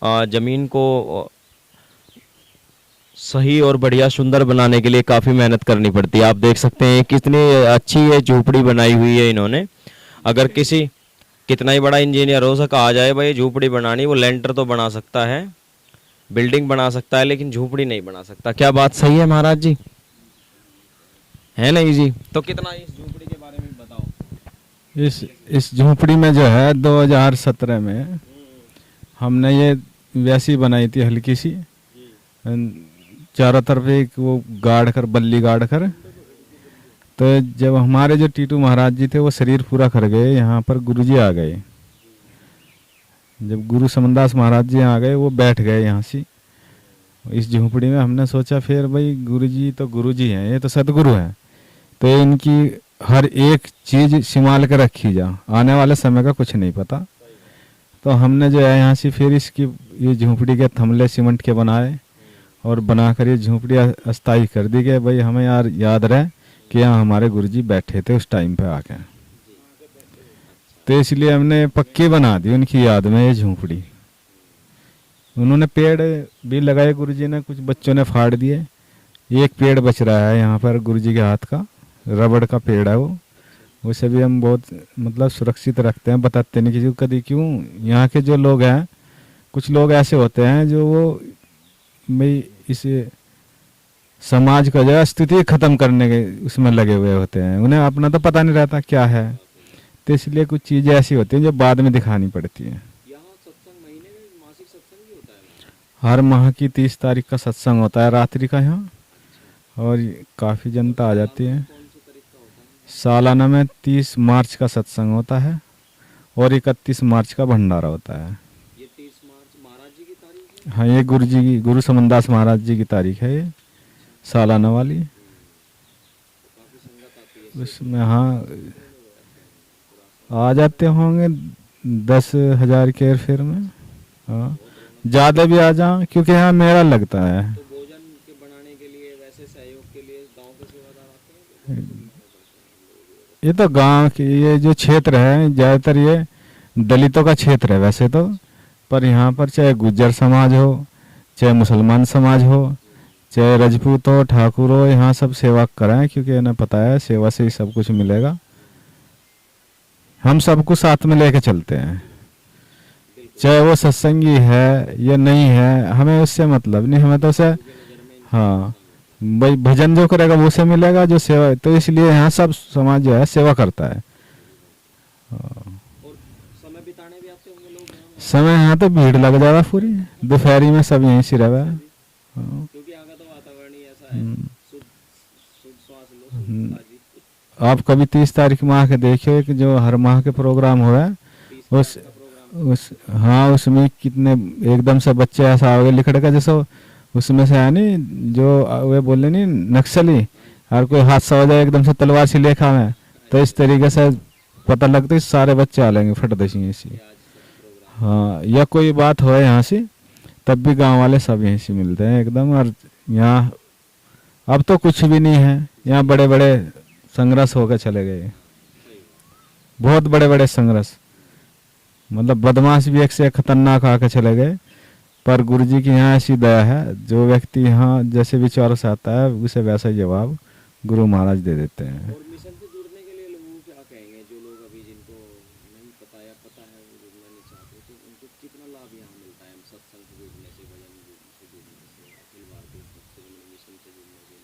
Speaker 2: जमीन को सही और बढ़िया सुंदर बनाने के लिए काफ़ी मेहनत करनी पड़ती है। आप देख सकते हैं कितनी अच्छी ये झोपड़ी बनाई हुई है इन्होंने। अगर किसी कितना ही बड़ा इंजीनियर हो सका आ जाए भाई झोपड़ी बनानी, वो लेंटर तो बना सकता है, बिल्डिंग बना सकता है, लेकिन झोपड़ी नहीं बना सकता। क्या बात सही है महाराज जी? है नहीं जी? तो कितना इस झोपड़ी के बारे में बताओ।
Speaker 3: इस झोपड़ी में जो है 2017 में हमने ये वैसी बनाई थी, हल्की सी, चारों तरफ एक वो गाड़ कर, बल्ली गाड़ कर। तो जब हमारे जो टीटू महाराज जी थे वो शरीर पूरा कर गए, यहाँ पर गुरुजी आ गए। जब गुरु समनदास महाराज जी आ गए वो बैठ गए यहाँ से इस झोपड़ी में। हमने सोचा फिर भाई गुरुजी तो गुरुजी हैं, ये तो सदगुरु हैं, तो इनकी हर एक चीज़ संभाल कर रखी जा, आने वाले समय का कुछ नहीं पता। तो हमने जो है यहाँ से फिर इसकी ये झोपड़ी के थमले सीमेंट के बनाए और बनाकर ये झोपड़ी अस्थायी कर दी कि भाई हमें यार याद रहे कि यहाँ हमारे गुरुजी बैठे थे उस टाइम पे आके। तो इसलिए हमने पक्की बना दी उनकी याद में ये झोपड़ी। उन्होंने पेड़ भी लगाए गुरुजी ने, कुछ बच्चों ने फाड़ दिए। एक पेड़ बच रहा है यहाँ पर गुरुजी के हाथ का, रबड़ का पेड़ है वो। उसे भी हम बहुत मतलब सुरक्षित रखते हैं, बताते नहीं किसी को कभी। क्यों, यहाँ के जो लोग हैं, कुछ लोग ऐसे होते हैं जो वो भाई इस समाज का जो है स्थिति खत्म करने के उसमें लगे हुए होते हैं, उन्हें अपना तो पता नहीं रहता क्या है। तो इसलिए कुछ चीज़ें ऐसी होती हैं जो बाद में दिखानी पड़ती हैं।
Speaker 2: यहाँ सत्संग महीने में मासिक सत्संग भी होता है?
Speaker 3: हर माह की 30 तारीख का सत्संग होता है रात्रि का यहाँ, और काफ़ी जनता आ जाती है।
Speaker 2: कौन सी तारीख का होता है?
Speaker 3: सालाना में 30 मार्च का सत्संग होता है और 31 मार्च का भंडारा होता है।
Speaker 2: ये 30 मार्च महाराज जी की तारीख है?
Speaker 3: हाँ, ये गुरु जी की, गुरु समनदास महाराज जी की तारीख है, ये सालाना वाली।
Speaker 2: काफी संगत आती है।
Speaker 3: उसमें हाँ आ जाते होंगे 10,000 के फेर में। हाँ, ज़्यादा भी आ जाओ, क्योंकि यहाँ मेला लगता है।
Speaker 2: तो भोजन के बनाने के लिए, वैसे सहयोग के लिए गांव के सेवादार आते हैं?
Speaker 3: ये तो गांव की, ये जो क्षेत्र है ज़्यादातर ये दलितों का क्षेत्र है वैसे तो, पर यहाँ पर चाहे गुज्जर समाज हो, चाहे मुसलमान समाज हो, चाहे राजपूत हो, ठाकुर हो, यहाँ सब सेवा कराएं, क्योंकि इन्हें पता है सेवा से ही सब कुछ मिलेगा। हम सबको साथ में लेके चलते हैं, चाहे वो सत्संगी है या नहीं है, हमें उससे मतलब नहीं। हमें तो उसे, हाँ भाई भजन जो करेगा वो से मिलेगा, जो सेवा। तो इसलिए यहाँ सब समाज जो है सेवा करता है।
Speaker 2: और समय बिताने भी आते होंगे लोग यहाँ?
Speaker 3: समय यहाँ तो भीड़ लग जाएगा पूरी, दोपहरी में सब यहीं से रहे।
Speaker 2: क्योंकि आगे तो वातावरण ही ऐसा है, शुद्ध शुद्ध श्वास लो, शुद्ध ताजी।
Speaker 3: आप कभी 30 तारीख में आके देखिए कि जो हर माह के प्रोग्राम हुआ है,
Speaker 2: 30 तारीख का प्रोग्राम?
Speaker 3: उस हाँ उसमें कितने एकदम से बच्चे ऐसा हो गए लिखड़ का, जैसे उसमें से है नहीं जो वे बोले नहीं नक्सली, हर कोई हादसा हो जाए एकदम से तलवार से लेखा में, तो इस तरीके से पता लगता है सारे बच्चे आ लेंगे फट दसी ऐसी। हाँ, या कोई बात हो यहाँ से तब भी गांव वाले सब यहीं से मिलते हैं एकदम। और यहाँ अब तो कुछ भी नहीं है, यहाँ बड़े बड़े संघर्ष होकर चले गए, बहुत बड़े बड़े संघर्ष, मतलब बदमाश भी एक से एक खतरनाक आके चले गए। पर गुरुजी की यहाँ ऐसी दया है, जो व्यक्ति यहाँ जैसे विचारों से आता है उसे वैसा ही जवाब गुरु महाराज दे देते हैं।
Speaker 2: और मिशन से जुड़ने के लिए लोगों को क्या कहेंगे, जो लोग अभी जिनको नहीं पता या पता है वो जुड़ना नहीं चाहते, तो उनको कितना लाभ यहाँ मिलता है सत्संग से जुड़ने से, भजन से जुड़ने से, अखिल भारतीय भक्तजन मिशन से जुड़ने के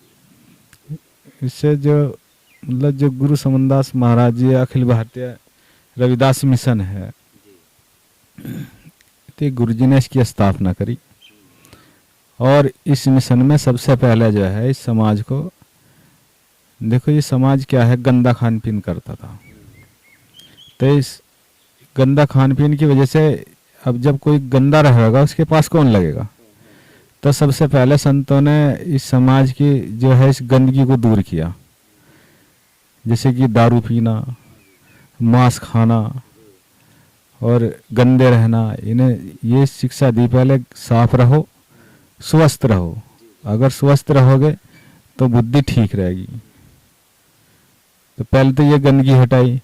Speaker 2: लिए?
Speaker 3: इससे जो मतलब जो गुरु समनदास महाराज जी अखिल भारतीय रविदास मिशन है, तो गुरुजी ने इसकी स्थापना करी, और इस मिशन में सबसे पहले जो है इस समाज को, देखो ये समाज क्या है, गंदा खान पीन करता था। तो इस गंदा खान पीन की वजह से अब जब कोई गंदा रहेगा उसके पास कौन लगेगा। तो सबसे पहले संतों ने इस समाज की जो है इस गंदगी को दूर किया, जैसे कि दारू पीना, मांस खाना और गंदे रहना, इन्हें ये शिक्षा दी पहले साफ रहो, स्वस्थ रहो। अगर स्वस्थ रहोगे तो बुद्धि ठीक रहेगी। तो पहले तो ये गंदगी हटाई,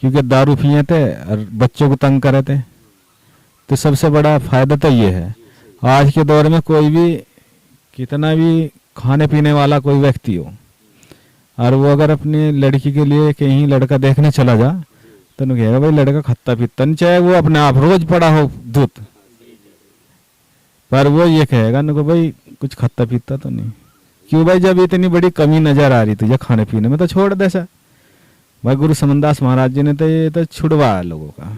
Speaker 3: क्योंकि दारू पिए थे और बच्चों को तंग करे थे। तो सबसे बड़ा फायदा तो ये है, आज के दौर में कोई भी कितना भी खाने पीने वाला कोई व्यक्ति हो, और वो अगर अपनी लड़की के लिए कहीं लड़का देखने चला जा, तो उन्हें कहेगा भाई लड़का खत्ता पीता नहीं, चाहे वो अपने आप रोज पड़ा हो दूध, पर वो ये कहेगा उनको भाई कुछ खत्ता पीता तो नहीं। क्यों भाई, जब इतनी बड़ी कमी नजर आ रही तुझे खाने पीने में तो छोड़ दे सर। भाई गुरु समनदास महाराज जी ने तो ये तो छुड़वाया लोगों का,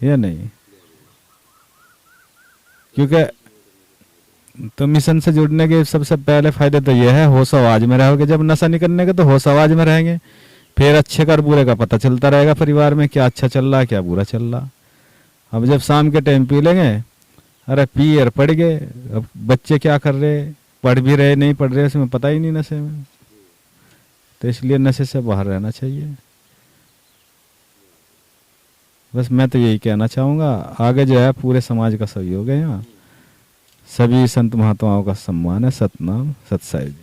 Speaker 3: ये नहीं। क्योंकि तो मिशन से जुड़ने के सबसे पहले फायदे तो ये है, होश आवाज में रहोगे। जब नशा नहीं करने के तो होश आवाज में रहेंगे, फिर अच्छे का बुरे का पता चलता रहेगा परिवार में, क्या अच्छा चल रहा है क्या बुरा चल रहा। अब जब शाम के टाइम पी लेंगे, अरे पी और पड़ गए, अब बच्चे क्या कर रहे, पढ़ भी रहे नहीं पढ़ रहे, उसमें पता ही नहीं नशे में। तो इसलिए नशे से बाहर रहना चाहिए। बस मैं तो यही कहना चाहूँगा। आगे जो है पूरे समाज का सहयोग है, यहाँ सभी संत महात्माओं का सम्मान है। सतनाम सतसाई जी।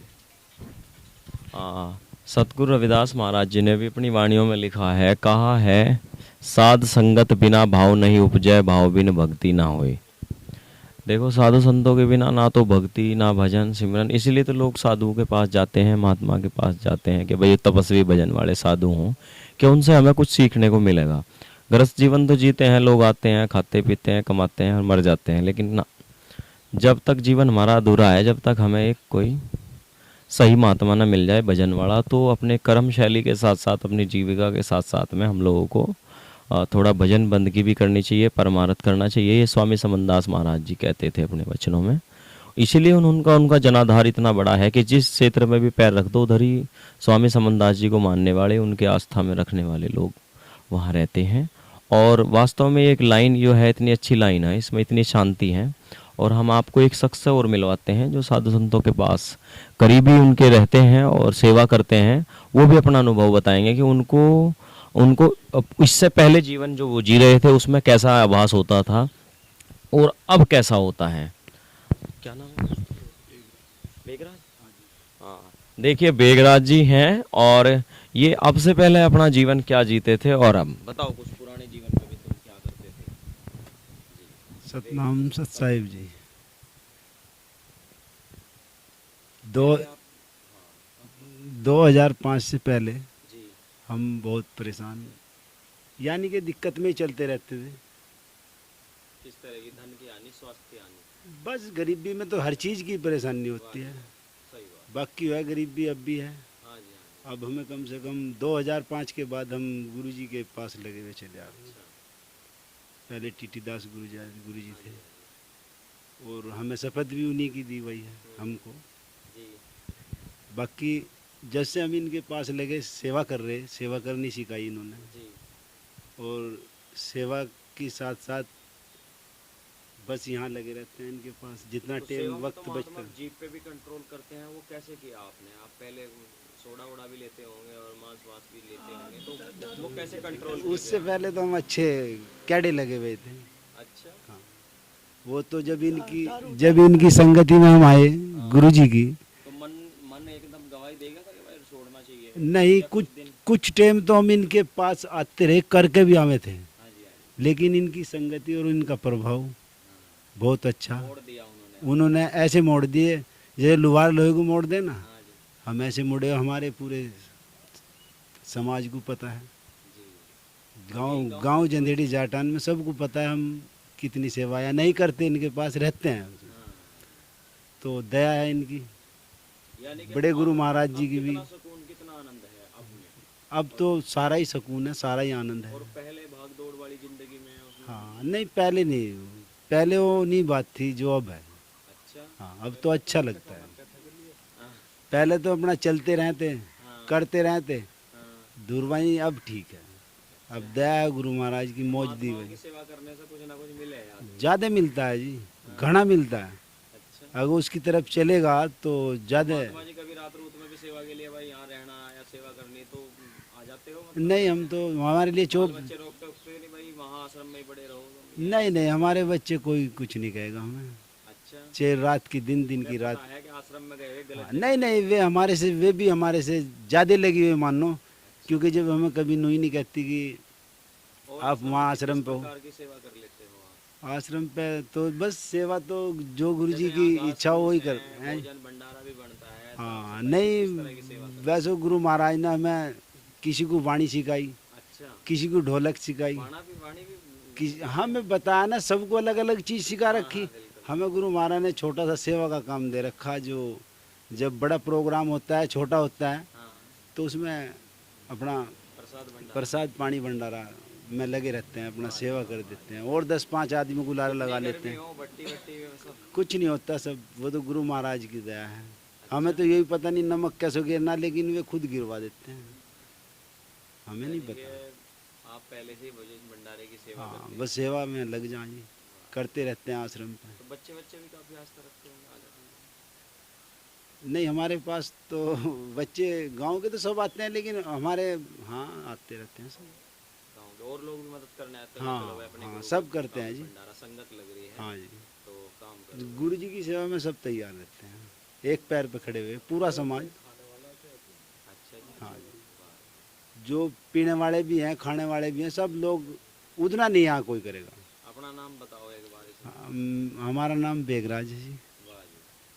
Speaker 2: सतगुरु रविदास महाराज जी ने भी अपनी वाणियों में लिखा है, कहा है साध संगत बिना भाव नहीं उपजय, भाव बिन भक्ति ना होए। देखो साधु संतों के बिना ना तो भक्ति ना भजन सिमरन, इसीलिए तो लोग साधुओं के पास जाते हैं, महात्मा के पास जाते हैं कि भाई ये तपस्वी भजन वाले साधु हों, कि उनसे हमें कुछ सीखने को मिलेगा। गृहस्थ जीवन तो जीते हैं लोग, आते हैं खाते पीते हैं कमाते हैं और मर जाते हैं, लेकिन ना, जब तक जीवन हमारा अधूरा है, जब तक हमें एक कोई सही महात्मा ना मिल जाए भजन वाला, तो अपने कर्म शैली के साथ साथ अपनी जीविका के साथ साथ में हम लोगों को थोड़ा भजन बंदगी भी करनी चाहिए, परमार्थ करना चाहिए। ये स्वामी समनदास महाराज जी कहते थे अपने वचनों में। इसीलिए उनका उनका जनाधार इतना बड़ा है कि जिस क्षेत्र में भी पैर रख दो उधर ही स्वामी समनदास जी को मानने वाले, उनके आस्था में रखने वाले लोग वहाँ रहते हैं। और वास्तव में एक लाइन जो है इतनी अच्छी लाइन है, इसमें इतनी शांति है। और हम आपको एक शख्स से और मिलवाते हैं जो साधु संतों के पास करीबी उनके रहते हैं और सेवा करते हैं। वो भी अपना अनुभव बताएंगे कि उनको उनको इससे पहले जीवन जो वो जी रहे थे उसमें कैसा आभास होता था और अब कैसा होता है। क्या नाम है? बेगराज। हाँ, देखिए बेगराज जी हैं और ये अब से पहले अपना जीवन क्या जीते थे और अब बताओ कुछ पुराने जीवन में भी तुम क्या करते थे।
Speaker 5: सतनाम सत साहिब जी। दो 2005 से पहले
Speaker 2: जी
Speaker 5: हम बहुत परेशान, यानी कि दिक्कत में ही चलते रहते थे।
Speaker 2: किस तरह की? धन की हानि, स्वास्थ्य की हानि?
Speaker 5: बस गरीबी में तो हर चीज़ की परेशानी होती है,
Speaker 2: सही बात।
Speaker 5: बाकी है गरीबी अब भी है।
Speaker 2: हाँ जी, हाँ
Speaker 5: अब हमें कम से कम 2005 के बाद हम गुरुजी के पास लगे हुए चले आ रहे। पहले टीटी दास गुरुजी थे और हमें शपथ भी उन्हीं की दी हुई है हमको।
Speaker 2: जी।
Speaker 5: बाकी जैसे हम इनके पास लगे सेवा कर रहे, सेवा करनी सिखाई इन्होंने।
Speaker 2: जी।
Speaker 5: और सेवा के साथ साथ बस यहाँ लगे रहते हैं इनके पास जितना
Speaker 2: तो
Speaker 5: टाइम
Speaker 2: सेवा में
Speaker 5: वक्त
Speaker 2: तो
Speaker 5: बचता
Speaker 2: महात्मा
Speaker 5: है।
Speaker 2: जीप पे भी कंट्रोल करते हैं, वो कैसे किया आपने? आप पहले सोडा वोडा भी लेते होंगे और मांस वास भी लेते होंगे, तो वो कैसे कंट्रोल
Speaker 5: उससे पहले तो हम अच्छे कैडे लगे हुए थे।
Speaker 2: अच्छा।
Speaker 5: हाँ, वो तो जब इनकी संगति में हम आए गुरुजी की,
Speaker 2: तो मन मन एकदम गवाही देगा था कि भाई छोड़ना चाहिए?
Speaker 5: नहीं
Speaker 2: या
Speaker 5: कुछ
Speaker 2: दिन?
Speaker 5: कुछ टाइम तो हम इनके पास आते रहे, करके भी आए थे,
Speaker 2: हाँ जी, हाँ जी।
Speaker 5: लेकिन इनकी संगति और इनका प्रभाव बहुत अच्छा।
Speaker 2: मोड़ दिया उन्होंने।
Speaker 5: उन्होंने ऐसे मोड़ दिए जैसे लुहार लोहे को मोड़ देना,
Speaker 2: हाँ जी।
Speaker 5: हम ऐसे मुड़े। हमारे पूरे समाज को पता है,
Speaker 2: जी।
Speaker 5: गांव गांव जंधेड़ी जाटान में सबको पता है हम कितनी सेवाएं नहीं करते, इनके पास रहते हैं।
Speaker 2: हाँ।
Speaker 5: तो दया है इनकी,
Speaker 2: यानी कि
Speaker 5: बड़े गुरु
Speaker 2: अब-
Speaker 5: महाराज जी
Speaker 2: अब
Speaker 5: की भी।
Speaker 2: कितना सुकून, कितना आनंद है अब में?
Speaker 5: अब तो सारा ही सुकून है, सारा ही आनंद है।
Speaker 2: और पहले भाग दौड़ वाली जिंदगी में उसमें?
Speaker 5: हाँ, नहीं पहले नहीं, पहले वो नहीं बात थी जो अब है।
Speaker 2: अच्छा।
Speaker 5: हाँ, अब तो अच्छा लगता है।
Speaker 2: हाँ,
Speaker 5: पहले तो अपना चलते रहते,
Speaker 2: हाँ,
Speaker 5: करते रहते,
Speaker 2: हाँ।
Speaker 5: दूरवाई। अब ठीक है, अब दया है गुरु महाराज की मौज दी
Speaker 2: महात्माओं की
Speaker 5: हुई।
Speaker 2: सेवा करने से कुछ ना कुछ मिले यार।
Speaker 5: ज़्यादा मिलता है जी, घना मिलता है।
Speaker 2: अच्छा।
Speaker 5: अगर उसकी तरफ चलेगा तो ज़्यादा।
Speaker 2: महात्मा जी कभी रात रूत में भी सेवा के लिए भाई यहाँ रहना या सेवा करनी तो आ जाते हो? मतलब
Speaker 5: नहीं, हम तो हमारे लिए
Speaker 2: बाल बच्चे रोक टोक तो नहीं भाई वहाँ आश्रम में ही पड़े रहो?
Speaker 5: नहीं नहीं, हमारे बच्चे कोई कुछ नहीं कहेगा हमें,
Speaker 2: अच्छा।
Speaker 5: चाहे रात की दिन दिन की रात।
Speaker 2: पता है कि आश्रम में गए गलत?
Speaker 5: हाँ, नहीं नहीं, वे भी हमारे से ज़्यादा लगी हुई मानो, क्योंकि जब हमें कभी नोई नहीं कहती कि
Speaker 2: और
Speaker 5: आप वहाँ
Speaker 2: किस
Speaker 5: आश्रम पे हो।
Speaker 2: प्रकार की सेवा कर लेते हो आप?
Speaker 5: आश्रम पे तो बस सेवा तो जो गुरुजी
Speaker 2: जैसे
Speaker 5: की
Speaker 2: यहाँ घास
Speaker 5: इच्छा हो वही
Speaker 2: फूस
Speaker 5: कर
Speaker 2: है,
Speaker 5: हैं।
Speaker 2: भोजन भंडारा भी बनता है,
Speaker 5: हाँ,
Speaker 2: किस तरह
Speaker 5: नहीं
Speaker 2: की सेवा करते
Speaker 5: वैसे गुरु महाराज ने हमें किसी को वाणी सिखाई,
Speaker 2: हो? अच्छा।
Speaker 5: किसी को ढोलक सिखाई,
Speaker 2: वाणी भी
Speaker 5: हमें बताया ना, सबको अलग अलग चीज़ सिखा रखी।
Speaker 2: बिल्कुल।
Speaker 5: हमें गुरु महाराज ने छोटा सा सेवा का काम दे रखा, जो जब बड़ा प्रोग्राम होता है छोटा होता है
Speaker 2: हाँ,
Speaker 5: तो उसमें अपना
Speaker 2: प्रसाद भंडारा।
Speaker 5: प्रसाद पानी भंडारा में लगे रहते हैं, अपना सेवा कर देते हैं और 10-5 आदमी को लारा लगा लेते हैं।
Speaker 2: बट्टी बट्टी सब?
Speaker 5: कुछ नहीं होता, सब वो तो गुरु महाराज की दया है। हमें तो यही पता नहीं नमक कैसे गिरना, लेकिन वे खुद गिरवा देते हैं, हमें नहीं
Speaker 2: यानी
Speaker 5: पता।
Speaker 2: कि आप पहले से ही भोजन भंडारे की सेवा
Speaker 5: हाँ,
Speaker 2: करते
Speaker 5: बस सेवा में लग जाए, करते रहते हैं आश्रम पे।
Speaker 2: हैं। तो बच्चे बच्चे भी काफी आस्था रखते होंगे, आ जाते हैं?
Speaker 5: नहीं, हमारे पास तो बच्चे गांव के तो सब आते हैं, लेकिन हमारे हाँ आते रहते हैं सब।
Speaker 2: गाँव के और लोग भी मदद करने आते हैं?
Speaker 5: हाँ,
Speaker 2: चलो भाई अपने
Speaker 5: हाँ,
Speaker 2: गुरु
Speaker 5: सब
Speaker 2: को
Speaker 5: करते हैं जी।
Speaker 2: भंडारा संगत लग रही है
Speaker 5: हाँ जी,
Speaker 2: तो काम कर।
Speaker 5: गुरु जी की सेवा में सब तैयार रहते हैं, एक पैर पे खड़े हुए पूरा समाज।
Speaker 2: अच्छा जी।
Speaker 5: हाँ जी, जो पीने वाले भी हैं, खाने वाले भी हैं, सब लोग। उतना नहीं यहाँ कोई करेगा।
Speaker 2: अपना नाम बताओ एक बार इस
Speaker 5: हमारा नाम बेगराज है जी,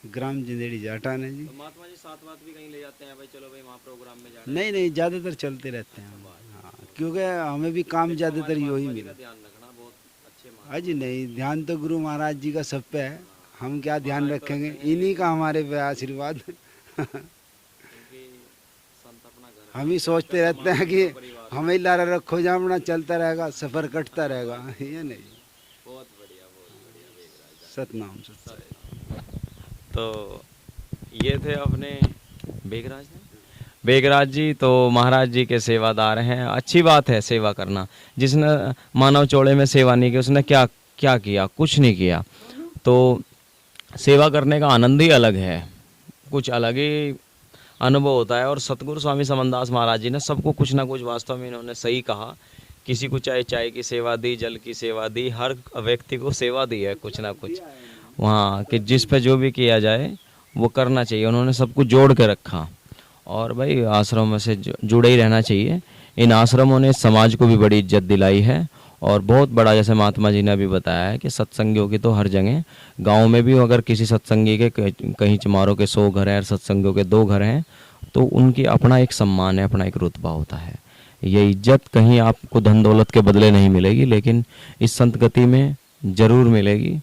Speaker 5: ग्राम जंदेड़ी जाटान है जी।
Speaker 2: तो महात्मा जी साथ बात भी कहीं ले जाते हैं भाई, चलो भाई वहाँ प्रोग्राम में जाना है?
Speaker 5: नहीं नहीं, ज़्यादातर चलते रहते हैं हम। हाँ, क्योंकि हमें भी काम ज़्यादातर यही
Speaker 2: महात्मा जी
Speaker 5: मिला।
Speaker 2: का ध्यान रखना बहुत अच्छे महात्मा।
Speaker 5: अजी नहीं, ध्यान तो गुरु महाराज जी का सब पे है, हम क्या ध्यान
Speaker 2: महाराज तो
Speaker 5: रखेंगे,
Speaker 2: रखेंगे ही।
Speaker 5: इन्हीं का हमारे पे आशीर्वाद।
Speaker 2: क्योंकि संत अपना घर
Speaker 5: हम ही सोचते रहते हैं कि हमें लारा रखो, जामना चलता रहेगा, सफ़र कटता रहेगा, ये नहीं।
Speaker 2: बहुत बढ़िया बेगराज।
Speaker 5: सतनाम सत।
Speaker 2: तो ये थे अपने बेगराज ने, बेगराज जी तो महाराज जी के सेवादार हैं। अच्छी बात है सेवा करना। जिसने मानव चौड़े में सेवा नहीं की उसने क्या क्या किया? कुछ नहीं किया। तो सेवा करने का आनंद ही अलग है, कुछ अलग ही अनुभव होता है। और सतगुरु स्वामी समनदास महाराज जी ने सबको कुछ ना कुछ, वास्तव में इन्होंने सही कहा, किसी को चाहे चाय की सेवा दी, जल की सेवा दी, हर व्यक्ति को सेवा दी है कुछ ना कुछ वहाँ, कि जिस पे जो भी किया जाए वो करना चाहिए। उन्होंने सबको जोड़ के रखा। और भाई आश्रमों से जुड़े ही रहना चाहिए। इन आश्रमों ने समाज को भी बड़ी इज्जत दिलाई है और बहुत बड़ा, जैसे महात्मा जी ने अभी बताया है कि सत्संगियों की तो हर जगह, गांव में भी अगर किसी सत्संगी के कहीं चमारों के 100 घर हैं और सत्संगियों के 2 घर हैं तो उनकी अपना एक सम्मान है, अपना एक रुतबा होता है। ये इज्जत कहीं आपको धन दौलत के बदले नहीं मिलेगी, लेकिन इस संत गति में ज़रूर मिलेगी।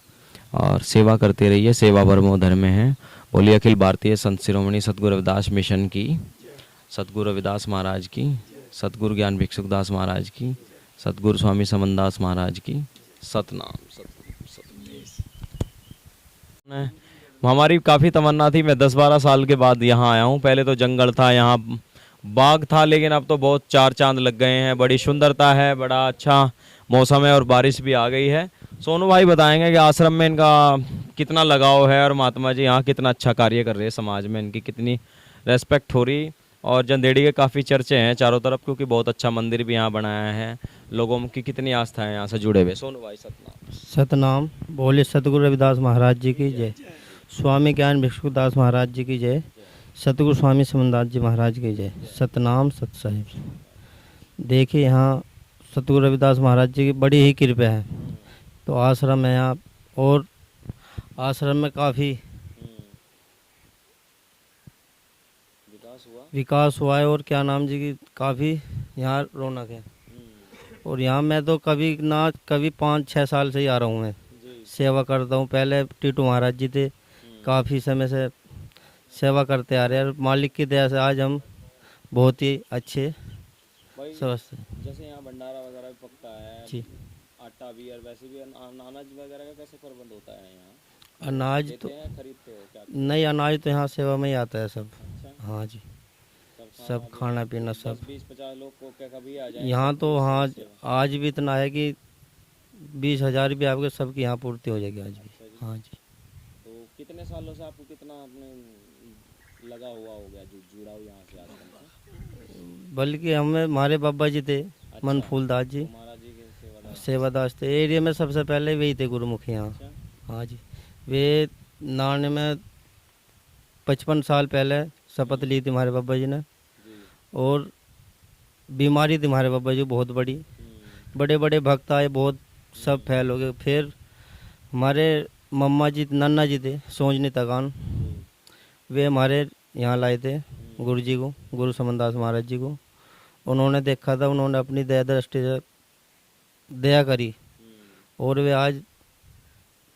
Speaker 2: और सेवा करते रहिए, सेवा परमो धर्म है। बोलिए अखिल भारतीय संत शिरोमणि सतगुरु रविदास मिशन की, सतगुरु रविदास महाराज की, सतगुरु ज्ञान भिक्षुकदास महाराज की, सतगुरु स्वामी समनदास महाराज की। सतनाम सतनाम। हमारी काफ़ी तमन्ना थी, मैं 10-12 साल के बाद यहाँ आया हूँ। पहले तो जंगल था, यहाँ बाग था, लेकिन अब तो बहुत 4 चांद लग गए हैं। बड़ी सुंदरता है, बड़ा अच्छा मौसम है और बारिश भी आ गई है। सोनू भाई बताएंगे कि आश्रम में इनका कितना लगाव है और महात्मा जी यहाँ कितना अच्छा कार्य कर रहे हैं, समाज में इनकी कितनी रेस्पेक्ट हो रही। और जंदेड़ी के काफ़ी चर्चे हैं चारों तरफ, क्योंकि बहुत अच्छा मंदिर भी यहाँ बनाया है। लोगों की कितनी आस्था है यहाँ से जुड़े हुए। सोनू भाई सतनाम।
Speaker 6: सतनाम। बोले सतगुरु रविदास महाराज जी की जय, स्वामी ज्ञान भिक्षुकदास महाराज जी की जय, सतगुरु स्वामी समनदास जी महाराज की जय। सतनाम सत साहिब। देखिए यहाँ सतगुरु रविदास महाराज जी की बड़ी ही कृपा है। तो आश्रम है यहाँ, और आश्रम में काफ़ी विकास हुआ है और क्या नाम जी की काफ़ी यहाँ रौनक है। और यहाँ मैं तो कभी 5-6 साल से ही आ रहा हूँ, मैं सेवा करता हूँ। पहले टीटू महाराज जी थे, काफ़ी समय से सेवा करते आ रहे हैं और मालिक की दया से आज हम बहुत ही अच्छे स्वस्थ हैं।
Speaker 2: जैसे यहाँ भंडारा वगैरह भी पकता है
Speaker 6: जी,
Speaker 2: आटा भी, और वैसे भी अनाज वगैरह का कैसे प्रबंध होता है यहाँ?
Speaker 6: अनाज तो
Speaker 2: देते हैं, खरीदते हो क्या?
Speaker 6: नहीं, अनाज तो यहाँ सेवा में ही आता है सब।
Speaker 2: अच्छा,
Speaker 6: हाँ जी, सब खाना पीना सब
Speaker 2: 20-50 लोग को क्या कभी आ जाए
Speaker 6: यहाँ तो। हाँ, आज भी इतना है कि 20,000 भी आपके सबकी यहाँ पूर्ति हो जाएगी आज भी। हाँ जी।
Speaker 2: तो कितने सालों से आपको कितना अपने लगा हुआ हो गया, जुड़ा हो यहाँ से आश्रम से?
Speaker 6: बल्कि हमारे बाबा जी थे, मनफूल दास जी,
Speaker 2: महाराज जी के सेवादार।
Speaker 6: सेवादास थे। एरिया में सबसे पहले वही थे गुरुमुखी यहाँ।
Speaker 2: अच्छा,
Speaker 6: हाँ जी। वे नाने में 55 साल पहले शपथ ली थी हमारे बाबा जी ने,
Speaker 2: जी।
Speaker 6: और बीमारी थी हमारे बाबा जी बहुत बड़ी। बड़े बड़े भक्त आए, बहुत सब फैल हो गए। फिर हमारे मम्मा जी, नन्ना जी थे, सोजनी तकान, वे हमारे यहाँ लाए थे गुरु जी को, गुरु समनदास महाराज जी को। उन्होंने देखा था, उन्होंने अपनी दया दृष्टि से दया करी और वे आज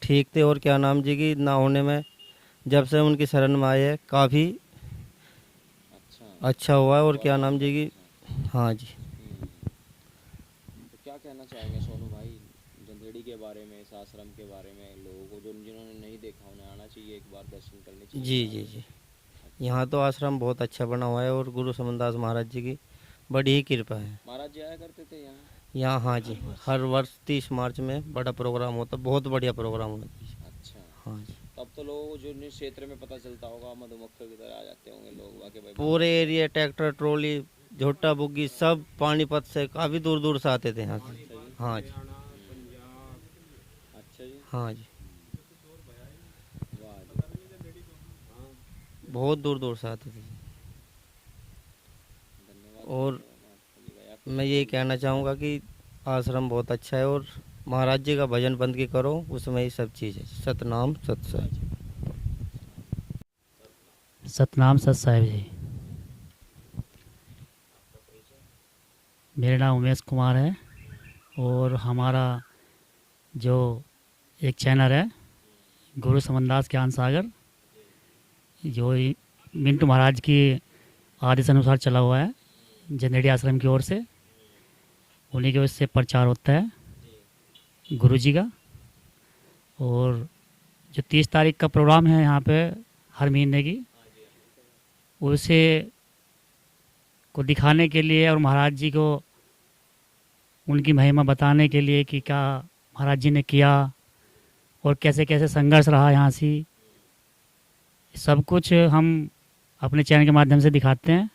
Speaker 6: ठीक थे। और क्या नाम जी की ना होने में, जब से उनकी शरण में आए हैं, काफ़ी अच्छा हुआ है। और क्या नाम जी की, हाँ जी।
Speaker 2: तो क्या कहना चाहेंगे सोनू भाई जंदेड़ी के बारे में, इस आश्रम के बारे में? लोगों को जो जिन्होंने नहीं देखा उन्हें आना चाहिए, एक बार दर्शन करने चाहिए।
Speaker 6: जी जी जी। यहाँ तो आश्रम बहुत अच्छा बना हुआ है और गुरु समनदास महाराज जी की बड़ी ही कृपा है।
Speaker 2: महाराज जी आया करते थे यहाँ?
Speaker 6: यहाँ हाँ जी, हर वर्ष 30 मार्च में बड़ा प्रोग्राम होता, बहुत बढ़िया प्रोग्राम होता है।
Speaker 2: अच्छा,
Speaker 6: हाँ जी।
Speaker 2: तब तो लोगों को जो निज क्षेत्र में पता चलता होगा, मधुमक्खियों की तरह आ जाते होंगे लोग वाकई भाई।
Speaker 6: पूरे एरिया, ट्रैक्टर ट्रॉली, झोटा बुग्गी, सब पानीपत से काफ़ी दूर दूर से आते थे यहाँ से। हाँ जी।
Speaker 2: अच्छा जी।
Speaker 6: हाँ जी,
Speaker 2: वाह जी।
Speaker 6: बहुत दूर दूर से आते थे।
Speaker 2: धन्यवाद।
Speaker 6: और मैं यही कहना चाहूँगा कि आश्रम बहुत अच्छा है और महाराज जी का भजन बंद के करो, उसमें ही सब चीज़ है। सतनाम सत्संग।
Speaker 7: सतनाम सत साहिब जी। मेरा नाम उमेश कुमार है और हमारा जो एक चैनल है गुरु समनदास ज्ञान सागर, जो मिंटू महाराज की आदेश अनुसार चला हुआ है, जंदेड़ी आश्रम की ओर से, उन्हीं की ओर से प्रचार होता है गुरु जी का। और जो 30 तारीख का प्रोग्राम है यहाँ पे हर महीने की, उसे को दिखाने के लिए और महाराज जी को उनकी महिमा बताने के लिए कि क्या महाराज जी ने किया और कैसे कैसे संघर्ष रहा यहाँ से, सब कुछ हम अपने चैनल के माध्यम से दिखाते हैं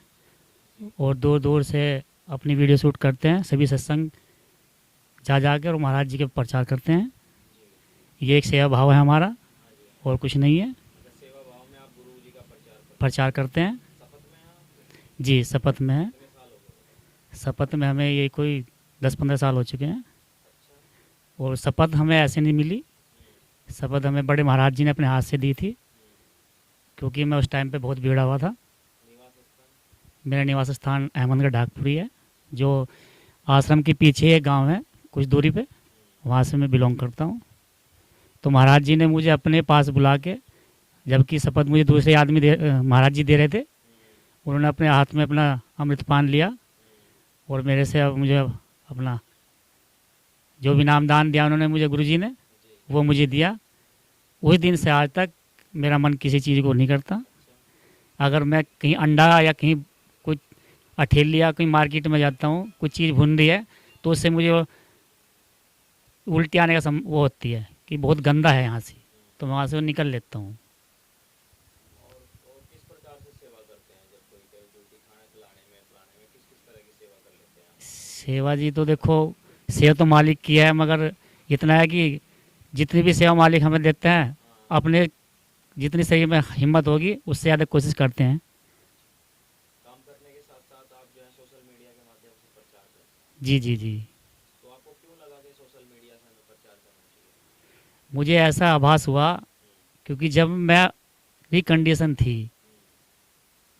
Speaker 7: और दूर दूर से अपनी वीडियो शूट करते हैं। सभी सत्संग जा कर और महाराज जी के प्रचार करते हैं। ये एक सेवा भाव है हमारा और कुछ नहीं है। प्रचार करते हैं जी, शपथ में है। शपथ में हमें ये कोई 10-15 साल हो चुके हैं और शपथ हमें ऐसे नहीं मिली। शपथ हमें बड़े महाराज जी ने अपने हाथ से दी थी, क्योंकि मैं उस टाइम पे बहुत भीड़ा हुआ था। मेरा निवास स्थान अहमदगढ़ ढाकपुरी है, जो आश्रम के पीछे एक गांव है कुछ दूरी पे, वहाँ से मैं बिलोंग करता हूँ। तो महाराज जी ने मुझे अपने पास बुला के, जबकि शपथ मुझे दूसरे आदमी महाराज जी दे रहे थे, उन्होंने अपने हाथ में अपना अमृतपान लिया और मेरे से अब मुझे अपना जो भी नाम दान दिया उन्होंने मुझे, गुरु जी ने, वो मुझे दिया। उस दिन से आज तक मेरा मन किसी चीज़ को नहीं करता। अगर मैं कहीं अंडा या कहीं कुछ अठेली या कहीं मार्केट में जाता हूँ, कुछ चीज़ भुन रही है, तो उससे मुझे उल्टी आने का वो होती है कि बहुत गंदा है यहाँ से, तो मैं वहाँ से निकल लेता हूँ। सेवा जी तो देखो, सेवा तो मालिक की है, मगर इतना है कि जितनी भी सेवा मालिक हमें देते हैं, अपने जितनी सही में हिम्मत होगी उससे ज़्यादा कोशिश करते हैं। काम करने के साथ साथ आप जो है सोशल मीडिया के माध्यम से प्रचार करते हैं। जी जी जी। तो आपको क्यों लगा कि सोशल मीडिया से हमें प्रचार करना चाहिए? मुझे ऐसा आभास हुआ, क्योंकि जब मैं भी कंडीशन थी,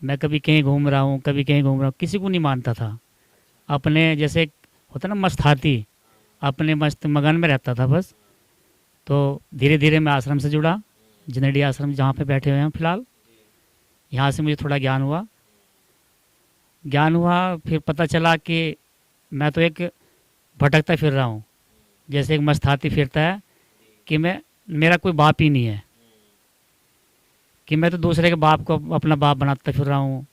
Speaker 7: मैं कभी कहीं घूम रहा हूँ, कभी कहीं घूम रहा हूँ, किसी को नहीं मानता था। अपने जैसे होता ना मस्त हाथी, अपने मस्त मगन में रहता था बस। तो धीरे धीरे मैं आश्रम से जुड़ा, जंदेड़ी आश्रम जहाँ पे बैठे हुए हैं फिलहाल। यहाँ से मुझे थोड़ा ज्ञान हुआ, फिर पता चला कि मैं तो एक भटकता फिर रहा हूँ, जैसे एक मस्त हाथी फिरता है, कि मेरा कोई बाप ही नहीं है, कि मैं तो दूसरे के बाप को अपना बाप बनाता फिर रहा हूँ।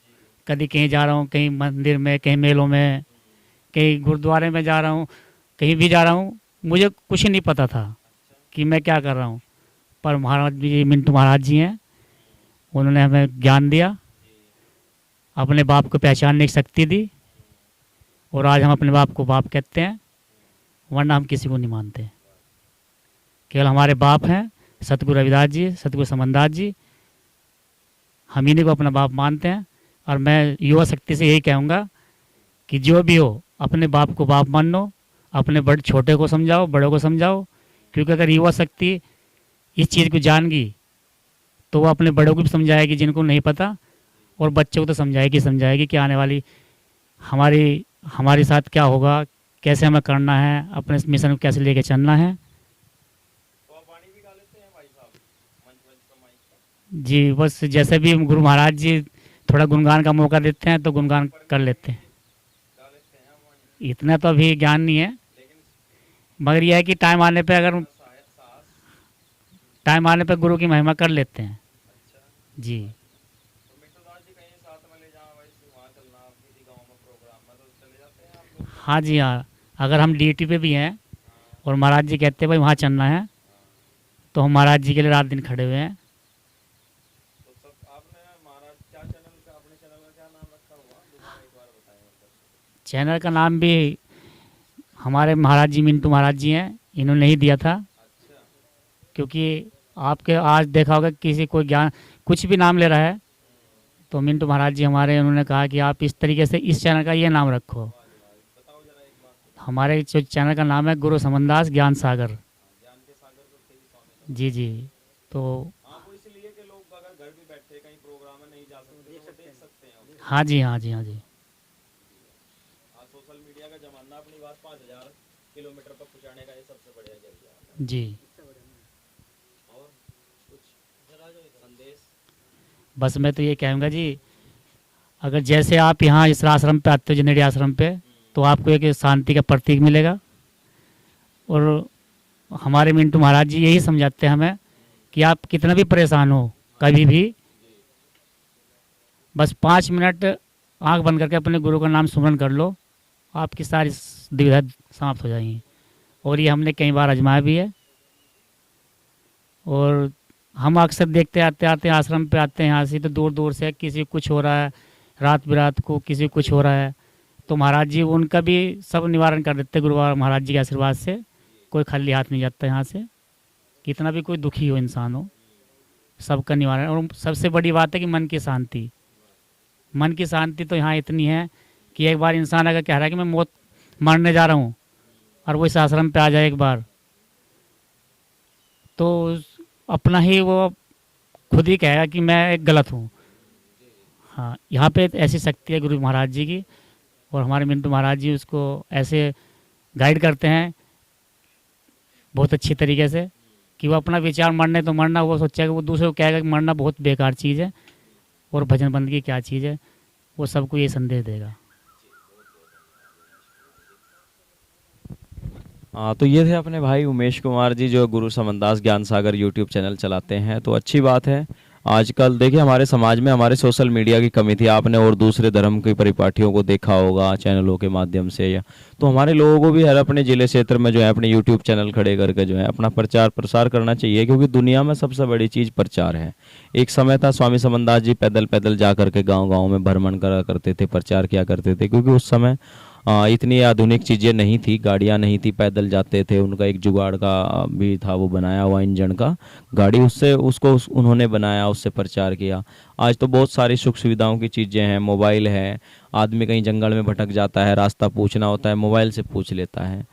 Speaker 7: कभी कहीं जा रहा हूँ, कहीं मंदिर में, कहीं मेलों में, कहीं गुरुद्वारे में जा रहा हूँ, कहीं भी जा रहा हूँ, मुझे कुछ नहीं पता था कि मैं क्या कर रहा हूँ। पर महाराज जी, मिंटू महाराज जी हैं, उन्होंने हमें ज्ञान दिया, अपने बाप को पहचानने की शक्ति दी, और आज हम अपने बाप को बाप कहते हैं, वरना हम किसी को नहीं मानते। केवल हमारे बाप हैं सतगुरु रविदास जी, सतगुरु समनदास जी, हम इन्हीं को अपना बाप मानते हैं। और मैं युवा शक्ति से यही कहूँगा कि जो भी हो, अपने बाप को बाप मानो, अपने बड़े छोटे को समझाओ, बड़ों को समझाओ। क्योंकि अगर युवा शक्ति इस चीज़ को जान गई तो वो अपने बड़ों को भी समझाएगी जिनको नहीं पता, और बच्चों को तो समझाएगी कि आने वाली हमारे साथ क्या होगा, कैसे हमें करना है, अपने मिशन को कैसे लेके चलना है। जी, बस जैसे भी गुरु महाराज जी थोड़ा गुणगान का मौका देते हैं तो गुणगान कर लेते हैं। इतना तो अभी ज्ञान नहीं है, मगर यह है कि टाइम आने पे गुरु की महिमा कर लेते हैं। जी। हाँ जी हाँ, अगर हम ड्यूटी पे भी हैं और महाराज जी कहते हैं भाई वहाँ चलना है, तो हम महाराज जी के लिए रात दिन खड़े हुए हैं। चैनल का नाम भी हमारे महाराज जी, मिंटू महाराज जी हैं, इन्होंने ही दिया था। क्योंकि आपके आज देखा होगा किसी कोई ज्ञान कुछ भी नाम ले रहा है, तो मिंटू महाराज जी हमारे, उन्होंने कहा कि आप इस तरीके से इस चैनल का ये नाम रखो। हमारे जो चैनल का नाम है गुरु समनदास ज्ञान सागर। जी जी। तो
Speaker 2: इसलिए कि लोग अगर घर भी बैठे कहीं प्रोग्राम में नहीं जा सकते तो देख सकते हैं।
Speaker 7: हाँ जी, हाँ जी, हाँ जी।
Speaker 2: आज सोशल मीडिया का जमाना, अपनी बात 5000 किलोमीटर तक पहुंचाने का ये सबसे बढ़िया जरिया है।
Speaker 7: जी।
Speaker 2: और कुछ संदेश?
Speaker 7: बस मैं तो ये कहूँगा जी, अगर जैसे आप यहाँ इस आश्रम पे आते हो, जनेड़ी आश्रम पे, तो आपको एक शांति का प्रतीक मिलेगा। और हमारे मिंटू महाराज जी यही समझाते हैं हमें कि आप कितना भी परेशान हो, कभी भी बस 5 मिनट आंख बंद करके अपने गुरु का नाम सुमरन कर लो, आपकी सारी दुविधा समाप्त हो जाएंगी। और ये हमने कई बार आजमाया भी है। और हम अक्सर देखते आते आते आश्रम पे आते हैं यहाँ से, तो दूर दूर से किसी को कुछ हो रहा है, रात बिरात को किसी को कुछ हो रहा है, तो महाराज जी उनका भी सब निवारण कर देते गुरु महाराज जी के आशीर्वाद से। कोई खाली हाथ नहीं जाता यहाँ से, कितना भी कोई दुखी हो इंसान हो, सबका निवारण। और सबसे बड़ी बात है कि मन की शांति। मन की शांति तो यहाँ इतनी है कि एक बार इंसान अगर कह रहा है कि मैं मरने जा रहा हूँ, और वो इस आश्रम पे आ जाए एक बार, तो अपना ही वो खुद ही कहेगा कि मैं एक गलत हूँ। हाँ, यहाँ पे ऐसी शक्ति है गुरु महाराज जी की, और हमारे मिंटू महाराज जी उसको ऐसे गाइड करते हैं बहुत अच्छी तरीके से कि वो अपना विचार मरने तो मरना, वो सोचेगा, वो दूसरे को कहेगा कि मरना बहुत बेकार चीज़ है और भजन बंदगी क्या चीज़ है, वो सबको ये संदेश देगा।
Speaker 2: हाँ, तो ये थे अपने भाई उमेश कुमार जी, जो गुरु समनदास ज्ञान सागर यूट्यूब चैनल चलाते हैं। तो अच्छी बात है। आजकल देखिए हमारे समाज में हमारे सोशल मीडिया की कमी थी। आपने और दूसरे धर्म के परिपाटियों को देखा होगा चैनलों के माध्यम से, या तो हमारे लोगों को भी हर अपने जिले क्षेत्र में जो है अपने यूट्यूब चैनल खड़े करके जो है अपना प्रचार प्रसार करना चाहिए, क्योंकि दुनिया में सबसे बड़ी चीज़ प्रचार है। एक समय था स्वामी समनदास जी पैदल पैदल जा करके गाँव गाँव में भ्रमण करा करते थे, प्रचार किया करते थे, क्योंकि उस समय इतनी आधुनिक चीज़ें नहीं थी, गाड़ियाँ नहीं थी, पैदल जाते थे। उनका एक जुगाड़ का भी था, वो बनाया हुआ इंजन का गाड़ी, उससे उन्होंने बनाया, उससे प्रचार किया। आज तो बहुत सारी सुख सुविधाओं की चीज़ें हैं, मोबाइल है, आदमी कहीं जंगल में भटक जाता है, रास्ता पूछना होता है, मोबाइल से पूछ लेता है।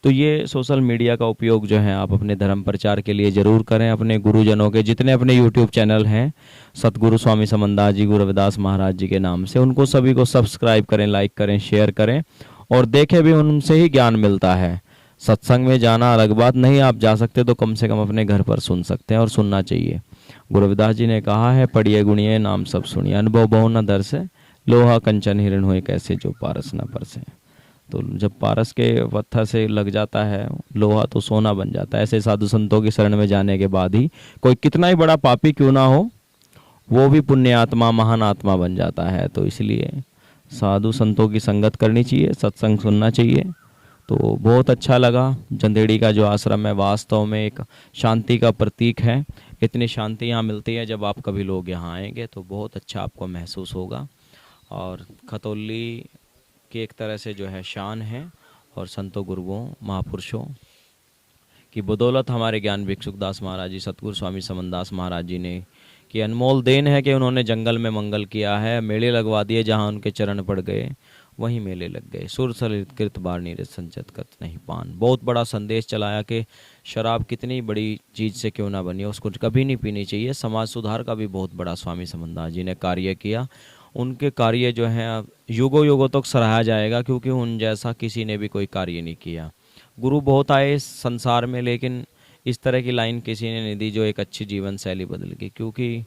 Speaker 2: तो ये सोशल मीडिया का उपयोग जो है आप अपने धर्म प्रचार के लिए ज़रूर करें। अपने गुरुजनों के जितने अपने यूट्यूब चैनल हैं सतगुरु स्वामी समनदास जी, गुरु रविदास महाराज जी के नाम से, उनको सभी को सब्सक्राइब करें, लाइक करें, शेयर करें और देखें भी, उनसे ही ज्ञान मिलता है। सत्संग में जाना अलग बात, नहीं आप जा सकते तो कम से कम अपने घर पर सुन सकते हैं और सुनना चाहिए। गुरु रविदास जी ने कहा है, पढ़िए गुणिए नाम सब सुनिए, अनुभव बहु न दर से, लोहा कंचन हिरण हुए कैसे जो पारस न परसे। तो जब पारस के पत्थर से लग जाता है लोहा तो सोना बन जाता है। ऐसे साधु संतों की शरण में जाने के बाद ही कोई कितना ही बड़ा पापी क्यों ना हो, वो भी पुण्य आत्मा, महान आत्मा बन जाता है। तो इसलिए साधु संतों की संगत करनी चाहिए, सत्संग सुनना चाहिए। तो बहुत अच्छा लगा। जंदेड़ी का जो आश्रम है वास्तव में एक शांति का प्रतीक है। इतनी शांति यहाँ मिलती है, जब आप कभी लोग यहाँ आएंगे तो बहुत अच्छा आपको महसूस होगा। और खतौली की एक तरह से जो है शान है, और संतों गुरुओं महापुरुषों की बदौलत हमारे ज्ञान भिक्षुकदास महाराज जी, सतगुरु स्वामी समनदास महाराज जी ने की अनमोल देन है कि उन्होंने जंगल में मंगल किया है, मेले लगवा दिए, जहाँ उनके चरण पड़ गए वहीं मेले लग गए। सुर सलित कृत बार नीरज संचत करत नहीं पान। बहुत बड़ा संदेश चलाया कि शराब कितनी बड़ी चीज़ से क्यों ना बनी, उसको कभी नहीं पीनी चाहिए। समाज सुधार का भी बहुत बड़ा स्वामी समनदास जी ने कार्य किया। उनके कार्य जो हैं युगों युगों तक सराहा जाएगा, क्योंकि उन जैसा किसी ने भी कोई कार्य नहीं किया। गुरु बहुत आए इस संसार में, लेकिन इस तरह की लाइन किसी ने नहीं दी जो एक अच्छी जीवन शैली बदल गई, क्योंकि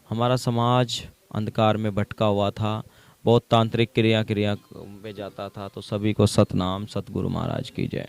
Speaker 2: हमारा समाज अंधकार में भटका हुआ था, बहुत तांत्रिक क्रिया में जाता था। तो सभी को सतनाम सतगुरु महाराज की जय।